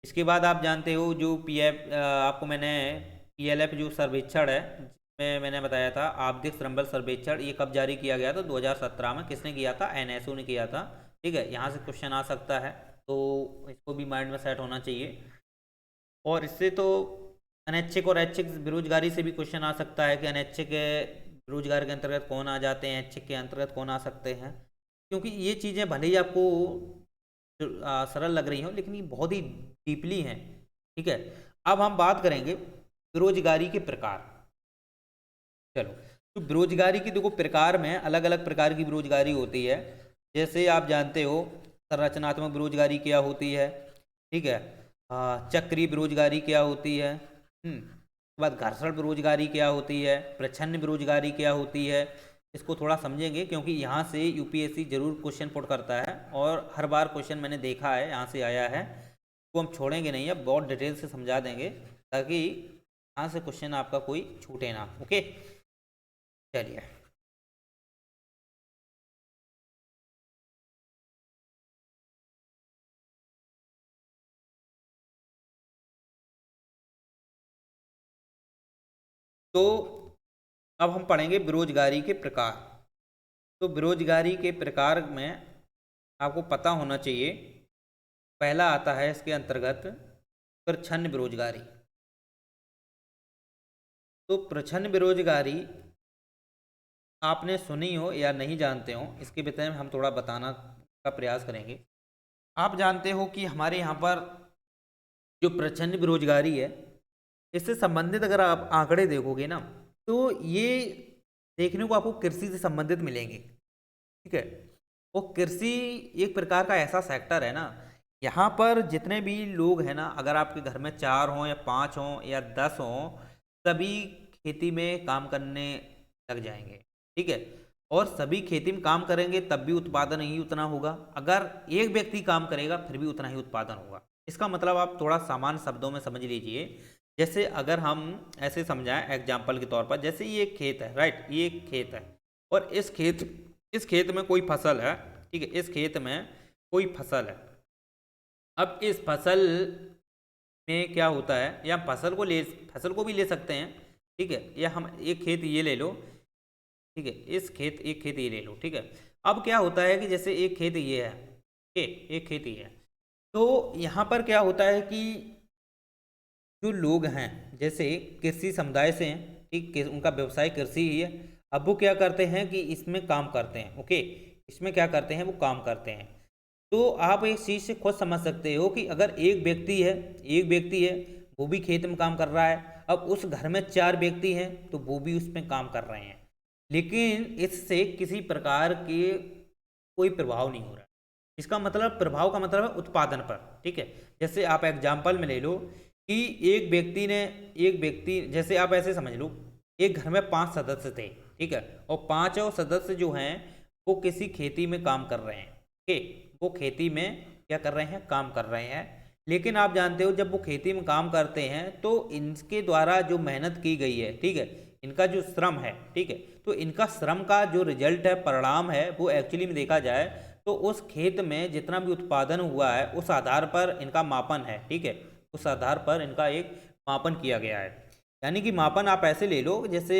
इसके बाद आप जानते हो जो आपको मैंने पीएलएफ जो सर्वेक्षण है, जिसमें मैंने बताया था आवधिक श्रम बल सर्वेक्षण, ये कब जारी किया गया था, 2017 में। किसने किया था, एनएसओ ने किया था। ठीक है, यहाँ से क्वेश्चन आ सकता है, तो इसको भी माइंड में सेट होना चाहिए। और इससे तो अनैच्छिक और ऐच्छिक बेरोजगारी से भी क्वेश्चन आ सकता है कि अनैच्छिक बेरोजगार के अंतर्गत कौन आ जाते हैं, ऐच्छिक के अंतर्गत कौन आ सकते हैं। क्योंकि ये चीज़ें भले ही आपको सरल लग रही हो, लेकिन ये बहुत ही डीपली हैं। ठीक है, अब हम बात करेंगे बेरोजगारी के प्रकार। चलो, तो बेरोजगारी की देखो प्रकार में अलग अलग प्रकार की बेरोजगारी होती है। जैसे आप जानते हो संरचनात्मक बेरोजगारी क्या होती है, ठीक है, चक्रीय बेरोजगारी क्या होती है, उसके बाद घर्षण बेरोजगारी क्या होती है, प्रच्छन्न बेरोजगारी क्या होती है। इसको थोड़ा समझेंगे क्योंकि यहाँ से यूपीएससी जरूर क्वेश्चन पुट करता है, और हर बार क्वेश्चन मैंने देखा है यहाँ से आया है, तो हम छोड़ेंगे नहीं, अब बहुत डिटेल से समझा देंगे ताकि यहाँ से क्वेश्चन आपका कोई छूटे ना। ओके, चलिए, तो अब हम पढ़ेंगे बेरोजगारी के प्रकार। तो बेरोजगारी के प्रकार में आपको पता होना चाहिए। पहला आता है इसके अंतर्गत प्रच्छन्न बेरोजगारी। तो प्रच्छन्न बेरोजगारी आपने सुनी हो या नहीं जानते हो, इसके विषय में हम थोड़ा बताना का प्रयास करेंगे। आप जानते हो कि हमारे यहाँ पर जो प्रच्छन्न बेरोजगारी है, इससे संबंधित अगर आप आंकड़े देखोगे ना, तो ये देखने को आपको कृषि से संबंधित मिलेंगे। ठीक है, वो कृषि एक प्रकार का ऐसा सेक्टर है ना, यहाँ पर जितने भी लोग हैं ना, अगर आपके घर में 4 हों या 5 हों या 10 हों, सभी खेती में काम करने लग जाएंगे। ठीक है, और सभी खेती में काम करेंगे तब भी उत्पादन ही उतना होगा, अगर एक व्यक्ति काम करेगा फिर भी उतना ही उत्पादन होगा। इसका मतलब आप थोड़ा सामान्य शब्दों में समझ लीजिए। जैसे अगर हम ऐसे समझाएं एग्जाम्पल के तौर पर, जैसे ये एक खेत है, राइट, ये एक खेत है और इस खेत में कोई फसल है। ठीक है, इस खेत में कोई फसल है। अब इस फसल में क्या होता है, या फसल को भी ले सकते हैं। ठीक है, या हम एक खेत ये ले लो। ठीक है, एक खेत ये ले लो। ठीक है, अब क्या होता है कि जैसे एक खेत ये है, एक खेत ये है, तो यहाँ पर क्या होता है कि जो लोग हैं जैसे कृषि समुदाय से हैं, ठीक, उनका व्यवसाय कृषि ही है। अब वो क्या करते हैं कि इसमें काम करते हैं। ओके, इसमें क्या करते हैं, वो काम करते हैं। तो आप इस चीज़ से खुद समझ सकते हो कि अगर एक व्यक्ति है वो भी खेत में काम कर रहा है, अब उस घर में 4 व्यक्ति हैं तो वो भी उसमें काम कर रहे हैं, लेकिन इससे किसी प्रकार के कोई प्रभाव नहीं हो रहा। इसका मतलब, प्रभाव का मतलब है उत्पादन पर। ठीक है, जैसे आप एग्जाम्पल में ले लो कि एक व्यक्ति जैसे आप ऐसे समझ लो, एक घर में 5 सदस्य थे। ठीक है, और 5 सदस्य जो हैं वो किसी खेती में काम कर रहे हैं। ठीक, वो खेती में क्या कर रहे हैं, काम कर रहे हैं। लेकिन आप जानते हो जब वो खेती में काम करते हैं तो इनके द्वारा जो मेहनत की गई है, ठीक है, इनका जो श्रम है, ठीक है, तो इनका श्रम का जो रिजल्ट है, परिणाम है, वो एक्चुअली में देखा जाए तो उस खेत में जितना भी उत्पादन हुआ है उस आधार पर इनका मापन है। ठीक है, उस आधार पर इनका एक मापन किया गया है। यानी कि मापन आप ऐसे ले लो जैसे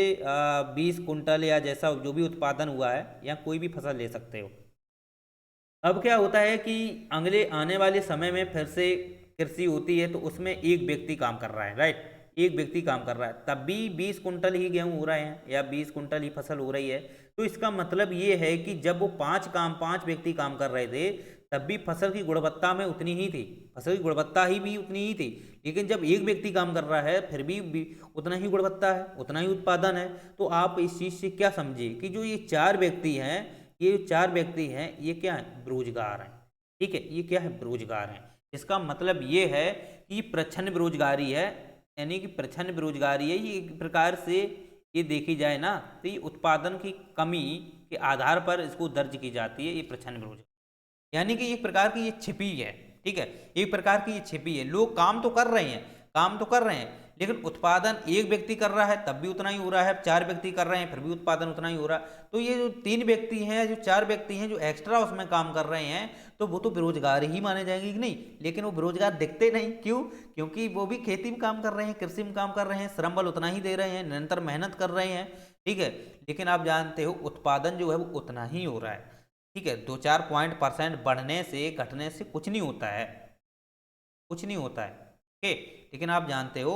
20 कुंटल या जैसा जो भी उत्पादन हुआ है, या कोई भी फसल ले सकते हो। अब क्या होता है कि अगले आने वाले समय में फिर से कृषि होती है तो उसमें एक व्यक्ति काम कर रहा है, राइट, एक व्यक्ति काम कर रहा है, तब भी 20 कुंटल ही गेहूं हो रहे हैं या 20 कुंटल ही फसल हो रही है। तो इसका मतलब ये है कि जब वो 5 व्यक्ति काम कर रहे थे तब भी फसल की गुणवत्ता में उतनी ही थी, फसल की गुणवत्ता ही भी उतनी ही थी। लेकिन जब एक व्यक्ति काम कर रहा है फिर भी उतना ही गुणवत्ता है, उतना ही उत्पादन है। तो आप इस चीज़ से क्या समझिए कि जो ये 4 व्यक्ति हैं, ये 4 व्यक्ति हैं, ये क्या है, बेरोजगार हैं। ठीक है, ये क्या है, बेरोजगार हैं। इसका मतलब ये है कि प्रच्छन्न बेरोजगारी है, यानी कि प्रच्छन्न बेरोजगारी है, ये एक प्रकार से ये देखी जाए ना तो ये उत्पादन की कमी के आधार पर इसको दर्ज की जाती है, ये प्रच्छन्न बेरोजगारी। यानी कि एक प्रकार की ये छिपी है। ठीक है, एक प्रकार की ये छिपी है। लोग काम तो कर रहे हैं, काम तो कर रहे हैं, लेकिन उत्पादन एक व्यक्ति कर रहा है तब भी उतना ही हो रहा है, 4 व्यक्ति कर रहे हैं फिर भी उत्पादन उतना ही हो रहा है। तो ये जो 3 व्यक्ति हैं, जो 4 व्यक्ति हैं, जो एक्स्ट्रा उसमें काम कर रहे हैं, तो वो तो बेरोजगार ही माने जाएंगे कि नहीं। लेकिन वो बेरोजगार दिखते नहीं, क्यों, क्योंकि वो भी खेती में काम कर रहे हैं, कृषि में काम कर रहे हैं, श्रम बल उतना ही दे रहे हैं, निरंतर मेहनत कर रहे हैं। ठीक है, लेकिन आप जानते हो उत्पादन जो है वो उतना ही हो रहा है। ठीक है, 2-4 % बढ़ने से घटने से कुछ नहीं होता है, कुछ नहीं होता है। ओके, लेकिन आप जानते हो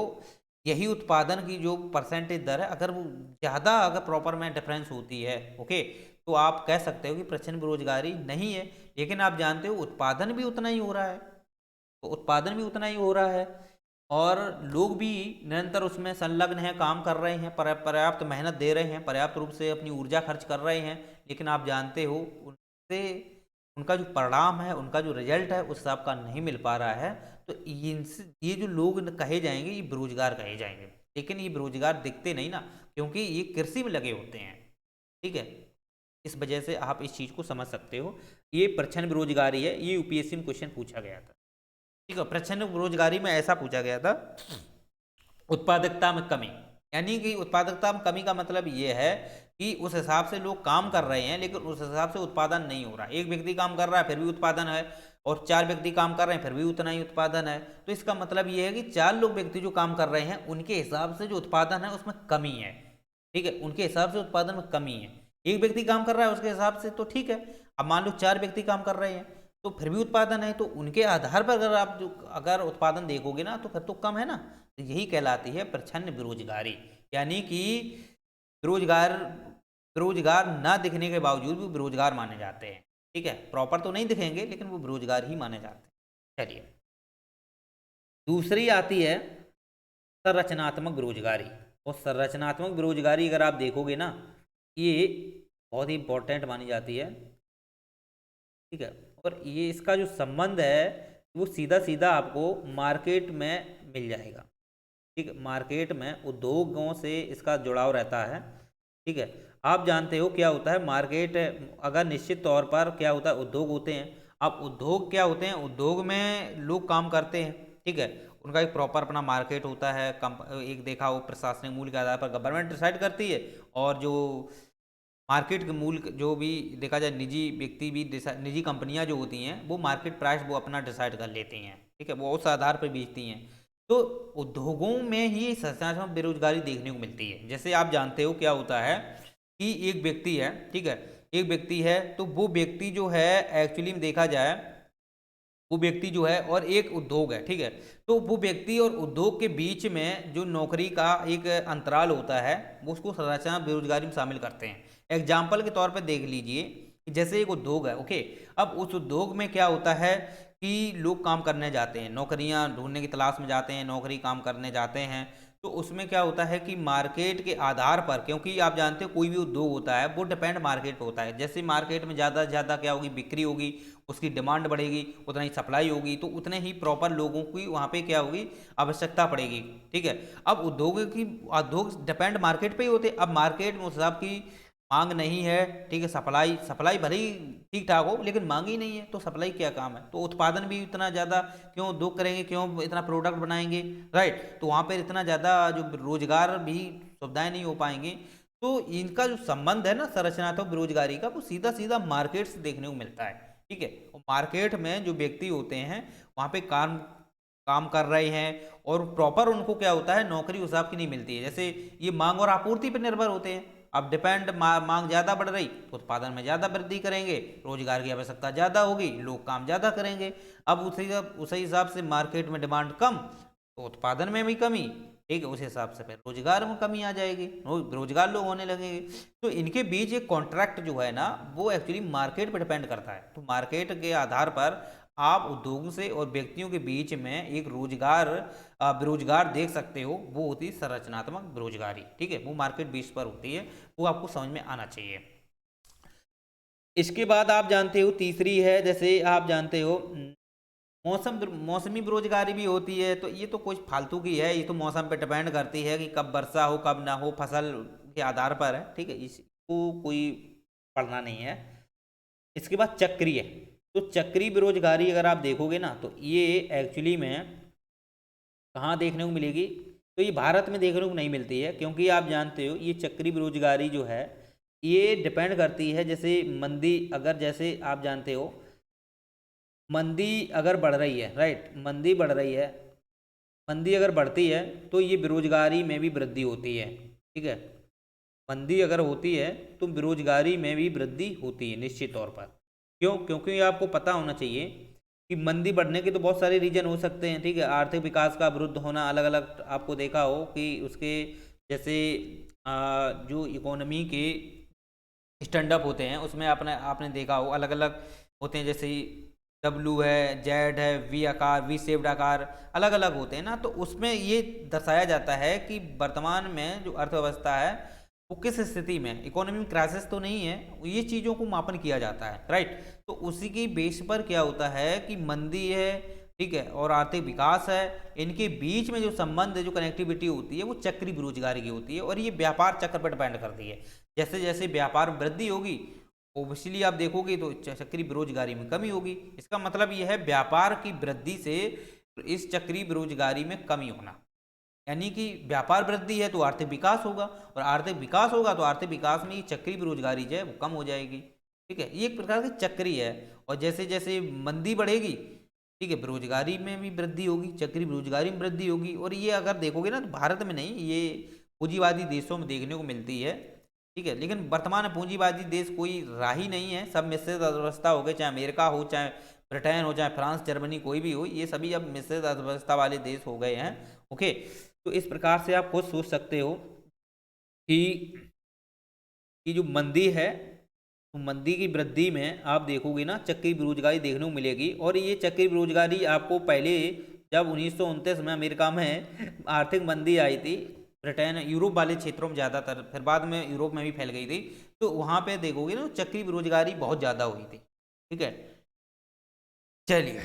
यही उत्पादन की जो परसेंटेज दर है, अगर वो ज़्यादा अगर प्रॉपर में डिफरेंस होती है, ओके, तो आप कह सकते हो कि प्रच्छन्न बेरोजगारी नहीं है। लेकिन आप जानते हो उत्पादन भी उतना ही हो रहा है, तो उत्पादन भी उतना ही हो रहा है और लोग भी निरंतर उसमें संलग्न हैं, काम कर रहे हैं, पर्याप्त मेहनत दे रहे हैं, पर्याप्त रूप से अपनी ऊर्जा खर्च कर रहे हैं। लेकिन आप जानते हो उनसे उनका जो परिणाम है, उनका जो रिजल्ट है उस हिसाब का नहीं मिल पा रहा है। तो ये जो लोग कहे जाएंगे ये बेरोजगार कहे जाएंगे, लेकिन ये बेरोजगार दिखते नहीं ना, क्योंकि ये कृषि में लगे होते हैं। ठीक है, इस वजह से आप इस चीज़ को समझ सकते हो। ये प्रच्छन्न बेरोजगारी है, ये यूपीएससी में क्वेश्चन पूछा गया था। ठीक है, प्रच्छन्न बेरोजगारी में ऐसा पूछा गया था, उत्पादकता में कमी। यानी कि उत्पादकता में कमी का मतलब ये है कि उस हिसाब से लोग काम कर रहे हैं लेकिन उस हिसाब से उत्पादन नहीं हो रहा। एक व्यक्ति काम कर रहा है फिर भी उत्पादन है, और 4 व्यक्ति काम कर रहे हैं फिर भी उतना ही उत्पादन है। तो इसका मतलब ये है कि 4 लोग व्यक्ति जो काम कर रहे हैं उनके हिसाब से जो उत्पादन है उसमें कमी है। ठीक है, उनके हिसाब से उत्पादन में कमी है। एक व्यक्ति काम कर रहा है उसके हिसाब से तो ठीक है। अब मान लो 4 व्यक्ति काम कर रहे हैं तो फिर भी उत्पादन है, तो उनके आधार पर अगर आप जो अगर उत्पादन देखोगे ना तो फिर तो कम है ना। तो यही कहलाती है प्रच्छन्न बेरोजगारी, यानी कि बेरोजगार बेरोजगार ना दिखने के बावजूद भी बेरोजगार माने जाते हैं। ठीक है, प्रॉपर तो नहीं दिखेंगे लेकिन वो बेरोजगार ही माने जाते हैं। चलिए, दूसरी आती है संरचनात्मक बेरोजगारी। और संरचनात्मक बेरोजगारी अगर आप देखोगे ना, ये बहुत ही इंपॉर्टेंट मानी जाती है। ठीक है, और ये इसका जो संबंध है वो सीधा सीधा आपको मार्केट में मिल जाएगा। ठीक है, मार्केट में उद्योगों से इसका जुड़ाव रहता है। ठीक है, आप जानते हो क्या होता है मार्केट, अगर निश्चित तौर पर क्या होता है उद्योग होते हैं। अब उद्योग क्या होते हैं, उद्योग में लोग काम करते हैं। ठीक है, उनका एक प्रॉपर अपना मार्केट होता है। एक देखा हो प्रशासनिक मूल्य के आधार पर गवर्नमेंट डिसाइड करती है, और जो मार्केट के मूल्य जो भी देखा जाए निजी व्यक्ति भी निजी कंपनियां जो होती हैं वो मार्केट प्राइस वो अपना डिसाइड कर लेती हैं। ठीक है, वो उस आधार पर बेचती हैं। तो उद्योगों में ही संरचनात्मक बेरोजगारी देखने को मिलती है। जैसे आप जानते हो क्या होता है कि एक व्यक्ति है, ठीक है, एक व्यक्ति है तो वो व्यक्ति जो है एक्चुअली में देखा जाए वो व्यक्ति जो है और एक उद्योग है। ठीक है, तो वो व्यक्ति और उद्योग के बीच में जो नौकरी का एक अंतराल होता है वो उसको संरचना बेरोजगारी में शामिल करते हैं। एग्जाम्पल के तौर पर देख लीजिए कि जैसे एक उद्योग है, ओके, अब उस उद्योग में क्या होता है कि लोग काम करने जाते हैं, नौकरियां ढूंढने की तलाश में जाते हैं, नौकरी काम करने जाते हैं। तो उसमें क्या होता है कि मार्केट के आधार पर, क्योंकि आप जानते हो कोई भी उद्योग होता है वो डिपेंड मार्केट पर होता है। जैसे मार्केट में ज़्यादा से ज़्यादा क्या होगी, बिक्री होगी, उसकी डिमांड बढ़ेगी, उतना ही सप्लाई होगी, तो उतने ही प्रॉपर लोगों की वहाँ पे क्या होगी, आवश्यकता पड़ेगी। ठीक है, अब उद्योग डिपेंड मार्केट पे ही होते। अब मार्केट में उस हिसाब की मांग नहीं है। ठीक है, सप्लाई सप्लाई भले ही ठीक ठाक हो लेकिन मांग ही नहीं है, तो सप्लाई क्या काम है। तो उत्पादन भी इतना ज़्यादा क्यों उद्योग करेंगे, क्यों इतना प्रोडक्ट बनाएंगे, राइट। तो वहाँ पर इतना ज़्यादा जो रोजगार भी सुविधाएं नहीं हो पाएंगी। तो इनका जो संबंध है ना संरचनात्मक बेरोजगारी का, वो सीधा सीधा मार्केट से देखने को मिलता है। ठीक है, और मार्केट में जो व्यक्ति होते हैं वहाँ पे काम काम कर रहे हैं और प्रॉपर उनको क्या होता है नौकरी उस हिसाब की नहीं मिलती है। जैसे ये मांग और आपूर्ति पर निर्भर होते हैं। अब डिपेंड मांग ज़्यादा बढ़ रही तो उत्पादन में ज़्यादा वृद्धि करेंगे, रोजगार की आवश्यकता ज़्यादा होगी, लोग काम ज़्यादा करेंगे। अब उसी हिसाब से मार्केट में डिमांड कम तो उत्पादन में भी कमी। ठीक है, उस हिसाब से फिर रोजगार में कमी आ जाएगी, रोजगार लोग होने लगेंगे। तो इनके बीच एक कॉन्ट्रैक्ट जो है ना वो एक्चुअली मार्केट पर डिपेंड करता है। तो मार्केट के आधार पर आप उद्योगों से और व्यक्तियों के बीच में एक बेरोजगार देख सकते हो, वो होती है संरचनात्मक बेरोजगारी। ठीक है, वो मार्केट बेस पर होती है, वो आपको समझ में आना चाहिए। इसके बाद आप जानते हो तीसरी है, जैसे आप जानते हो मौसमी बेरोजगारी भी होती है। तो ये तो कुछ फालतू की है, ये तो मौसम पे डिपेंड करती है कि कब वर्षा हो कब ना हो, फसल के आधार पर है। ठीक है, इसको कोई पढ़ना नहीं है। इसके बाद चक्रीय, तो चक्रीय बेरोजगारी अगर आप देखोगे ना तो ये एक्चुअली में कहाँ देखने को मिलेगी, तो ये भारत में देखने को नहीं मिलती है। क्योंकि आप जानते हो ये चक्रीय बेरोजगारी जो है ये डिपेंड करती है, जैसे मंदी, अगर जैसे आप जानते हो मंदी अगर बढ़ रही है, राइट, मंदी बढ़ रही है, मंदी अगर बढ़ती है तो ये बेरोजगारी में भी वृद्धि होती है। ठीक है, मंदी अगर होती है तो बेरोजगारी में भी वृद्धि होती है निश्चित तौर पर। क्यों, क्योंकि आपको पता होना चाहिए कि मंदी बढ़ने के तो बहुत सारे रीजन हो सकते हैं। ठीक है, आर्थिक विकास का अवरुद्ध होना, अलग अलग आपको देखा हो कि उसके जैसे जो इकोनॉमी के स्टैंड अप होते हैं उसमें आपने देखा हो अलग अलग होते हैं। जैसे डब्लू है, जेड है, वी आकार, वी शेप्ड आकार, अलग अलग होते हैं ना। तो उसमें ये दर्शाया जाता है कि वर्तमान में जो अर्थव्यवस्था है वो किस स्थिति में, इकोनॉमी में क्राइसिस तो नहीं है, ये चीज़ों को मापन किया जाता है, राइट। तो उसी की बेस पर क्या होता है कि मंदी है, ठीक है, और आर्थिक विकास है, इनके बीच में जो संबंध है, जो कनेक्टिविटी होती है वो चक्रीय बेरोजगारी की होती है। और ये व्यापार चक्र पर डिपेंड करती है। जैसे जैसे व्यापार में वृद्धि होगी ओबियसली आप देखोगे तो चक्रीय बेरोजगारी में कमी होगी। इसका मतलब यह है व्यापार की वृद्धि से इस चक्रीय बेरोजगारी में कमी होना, यानी कि व्यापार वृद्धि है तो आर्थिक विकास होगा, और आर्थिक विकास होगा तो आर्थिक विकास में चक्रीय बेरोजगारी जो है वो कम हो जाएगी। ठीक है, ये एक प्रकार की चक्रीय है। और जैसे जैसे मंदी बढ़ेगी, ठीक है, बेरोजगारी में भी वृद्धि होगी, चक्रीय बेरोजगारी में वृद्धि होगी। और ये अगर देखोगे ना तो भारत में नहीं, ये पूंजीवादी देशों में देखने को मिलती है। ठीक है। लेकिन वर्तमान में पूंजीवादी देश कोई रहा ही नहीं है, सब मिश्रित अर्थव्यवस्था हो गए, चाहे अमेरिका हो, चाहे ब्रिटेन हो, चाहे फ्रांस, जर्मनी, कोई भी हो, ये सभी अब मिश्रित अर्थव्यवस्था वाले देश हो गए हैं। ओके, तो इस प्रकार से आप खुद सोच सकते हो कि जो मंदी है, तो मंदी की वृद्धि में आप देखोगे ना चक्रीय बेरोजगारी देखने को मिलेगी। और ये चक्रीय बेरोजगारी आपको पहले जब 1929 में अमेरिका में आर्थिक मंदी आई थी, ब्रिटेन यूरोप वाले क्षेत्रों में ज़्यादातर, फिर बाद में यूरोप में भी फैल गई थी, तो वहाँ पे देखोगे ना चक्रीय बेरोजगारी बहुत ज़्यादा हुई थी। ठीक है, चलिए,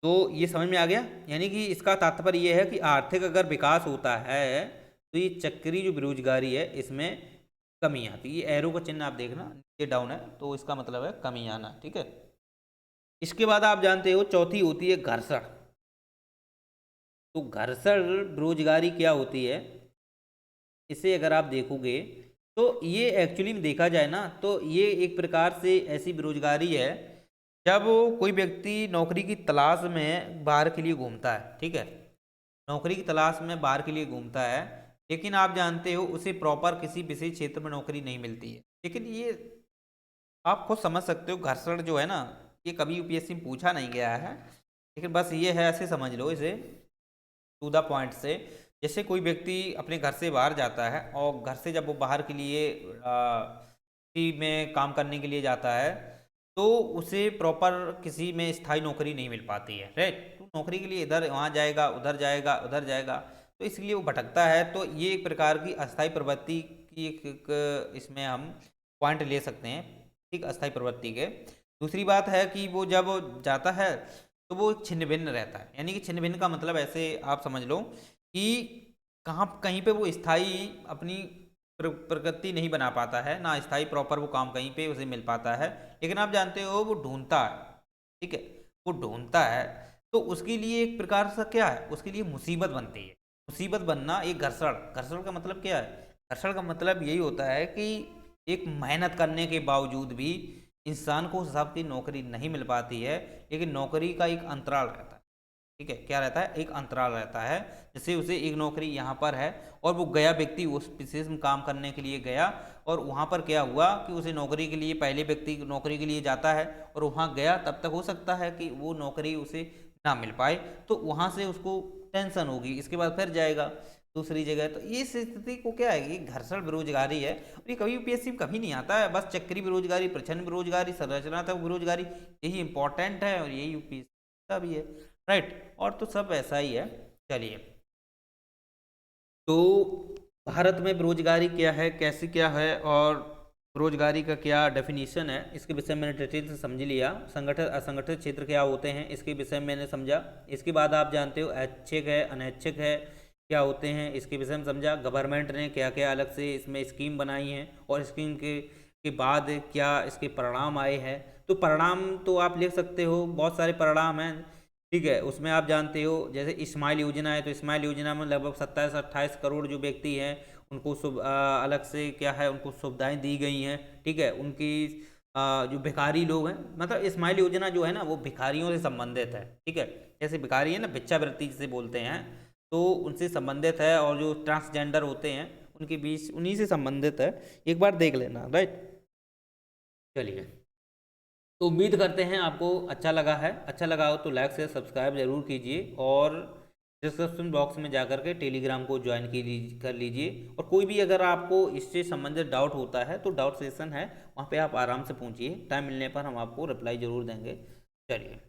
तो ये समझ में आ गया। यानी कि इसका तात्पर्य ये है कि आर्थिक अगर विकास होता है तो ये चक्रीय जो बेरोजगारी है इसमें कमी आती है। ये एरो का चिन्ह आप देखना, ये डाउन है तो इसका मतलब है कमी आना। ठीक है, इसके बाद आप जानते हो चौथी होती है घर्षण। तो घर्षण बेरोजगारी क्या होती है, इसे अगर आप देखोगे तो ये एक्चुअली में देखा जाए ना तो ये एक प्रकार से ऐसी बेरोजगारी है जब कोई व्यक्ति नौकरी की तलाश में बाहर के लिए घूमता है। ठीक है, नौकरी की तलाश में बाहर के लिए घूमता है, लेकिन आप जानते हो उसे प्रॉपर किसी विशेष क्षेत्र में नौकरी नहीं मिलती है। लेकिन ये आप खुद समझ सकते हो, घर्षण जो है ना ये कभी यूपीएससी में पूछा नहीं गया है, लेकिन बस ये है, ऐसे समझ लो इसे टू द पॉइंट से। जैसे कोई व्यक्ति अपने घर से बाहर जाता है और घर से जब वो बाहर के लिए किसी में काम करने के लिए जाता है तो उसे प्रॉपर किसी में स्थायी नौकरी नहीं मिल पाती है। राइट, तो नौकरी के लिए इधर वहाँ जाएगा, उधर जाएगा, उधर जाएगा, तो इसलिए वो भटकता है। तो ये एक प्रकार की अस्थायी प्रवृत्ति की एक इसमें हम पॉइंट ले सकते हैं। ठीक, अस्थायी प्रवृत्ति के। दूसरी बात है कि वो जब जाता है तो वो छिन्न भिन्न रहता है। यानी कि छिन्न भिन्न का मतलब ऐसे आप समझ लो कि कहीं पे वो स्थायी अपनी प्रगति नहीं बना पाता है, ना स्थायी प्रॉपर वो काम कहीं पे उसे मिल पाता है। लेकिन आप जानते हो वो ढूंढता है। ठीक है, वो ढूंढता है तो उसके लिए एक प्रकार से क्या है, उसके लिए मुसीबत बनती है। मुसीबत बनना एक घर्षण का मतलब क्या है, घर्षण का मतलब यही होता है कि एक मेहनत करने के बावजूद भी इंसान को उस हिसाब की नौकरी नहीं मिल पाती है, लेकिन नौकरी का एक अंतराल रहता है। ठीक है, क्या रहता है, एक अंतराल रहता है। जैसे उसे एक नौकरी यहाँ पर है और वो गया व्यक्ति उस विशेष में काम करने के लिए गया, और वहाँ पर क्या हुआ कि उसे नौकरी के लिए, पहले व्यक्ति नौकरी के लिए जाता है और वहाँ गया, तब तक हो सकता है कि वो नौकरी उसे ना मिल पाए, तो वहाँ से उसको टेंशन होगी, इसके बाद फिर जाएगा दूसरी जगह। तो ये स्थिति को क्या है, ये घर्षण बेरोजगारी है। और ये कभी यूपीएससी में कभी नहीं आता है, बस चक्री बेरोजगारी, प्रच्छन्न बेरोजगारी, संरचनात्मक बेरोजगारी, यही इंपॉर्टेंट है और यही यूपीएससी का भी है। राइट, और तो सब ऐसा ही है। चलिए, तो भारत में बेरोजगारी क्या है, कैसी क्या है, और बेरोजगारी का क्या डेफिनेशन है, इसके विषय में मैंने डिटेल से समझ लिया। संगठित असंगठित क्षेत्र क्या होते हैं इसके विषय में मैंने समझा। इसके बाद आप जानते हो ऐच्छिक है, अनैच्छिक है क्या होते हैं, इसके विषय में समझा। गवर्नमेंट ने क्या क्या अलग से इसमें स्कीम बनाई है और स्कीम के बाद क्या इसके परिणाम आए हैं। तो परिणाम तो आप लिख सकते हो, बहुत सारे परिणाम हैं। ठीक है, उसमें आप जानते हो जैसे स्माइल योजना है, तो स्माइल योजना में लगभग 27-28 करोड़ जो व्यक्ति हैं उनको अलग से क्या है, उनको सुविधाएं दी गई हैं। ठीक है, उनकी जो भिखारी लोग हैं, मतलब स्माइल योजना जो है ना वो भिखारियों से संबंधित है। ठीक है, जैसे भिखारी है ना, भिक्षावृत्ति जिसे बोलते हैं, तो उनसे संबंधित है, और जो ट्रांसजेंडर होते हैं उनके बीच उन्हीं से संबंधित है। एक बार देख लेना। राइट, चलिए, तो उम्मीद करते हैं आपको अच्छा लगा है। अच्छा लगा हो तो लाइक से सब्सक्राइब जरूर कीजिए, और डिस्क्रिप्शन बॉक्स में जाकर के टेलीग्राम को ज्वाइन कर लीजिए। और कोई भी अगर आपको इससे संबंधित डाउट होता है तो डाउट सेशन है, वहाँ पे आप आराम से पूछिए, टाइम मिलने पर हम आपको रिप्लाई जरूर देंगे। चलिए।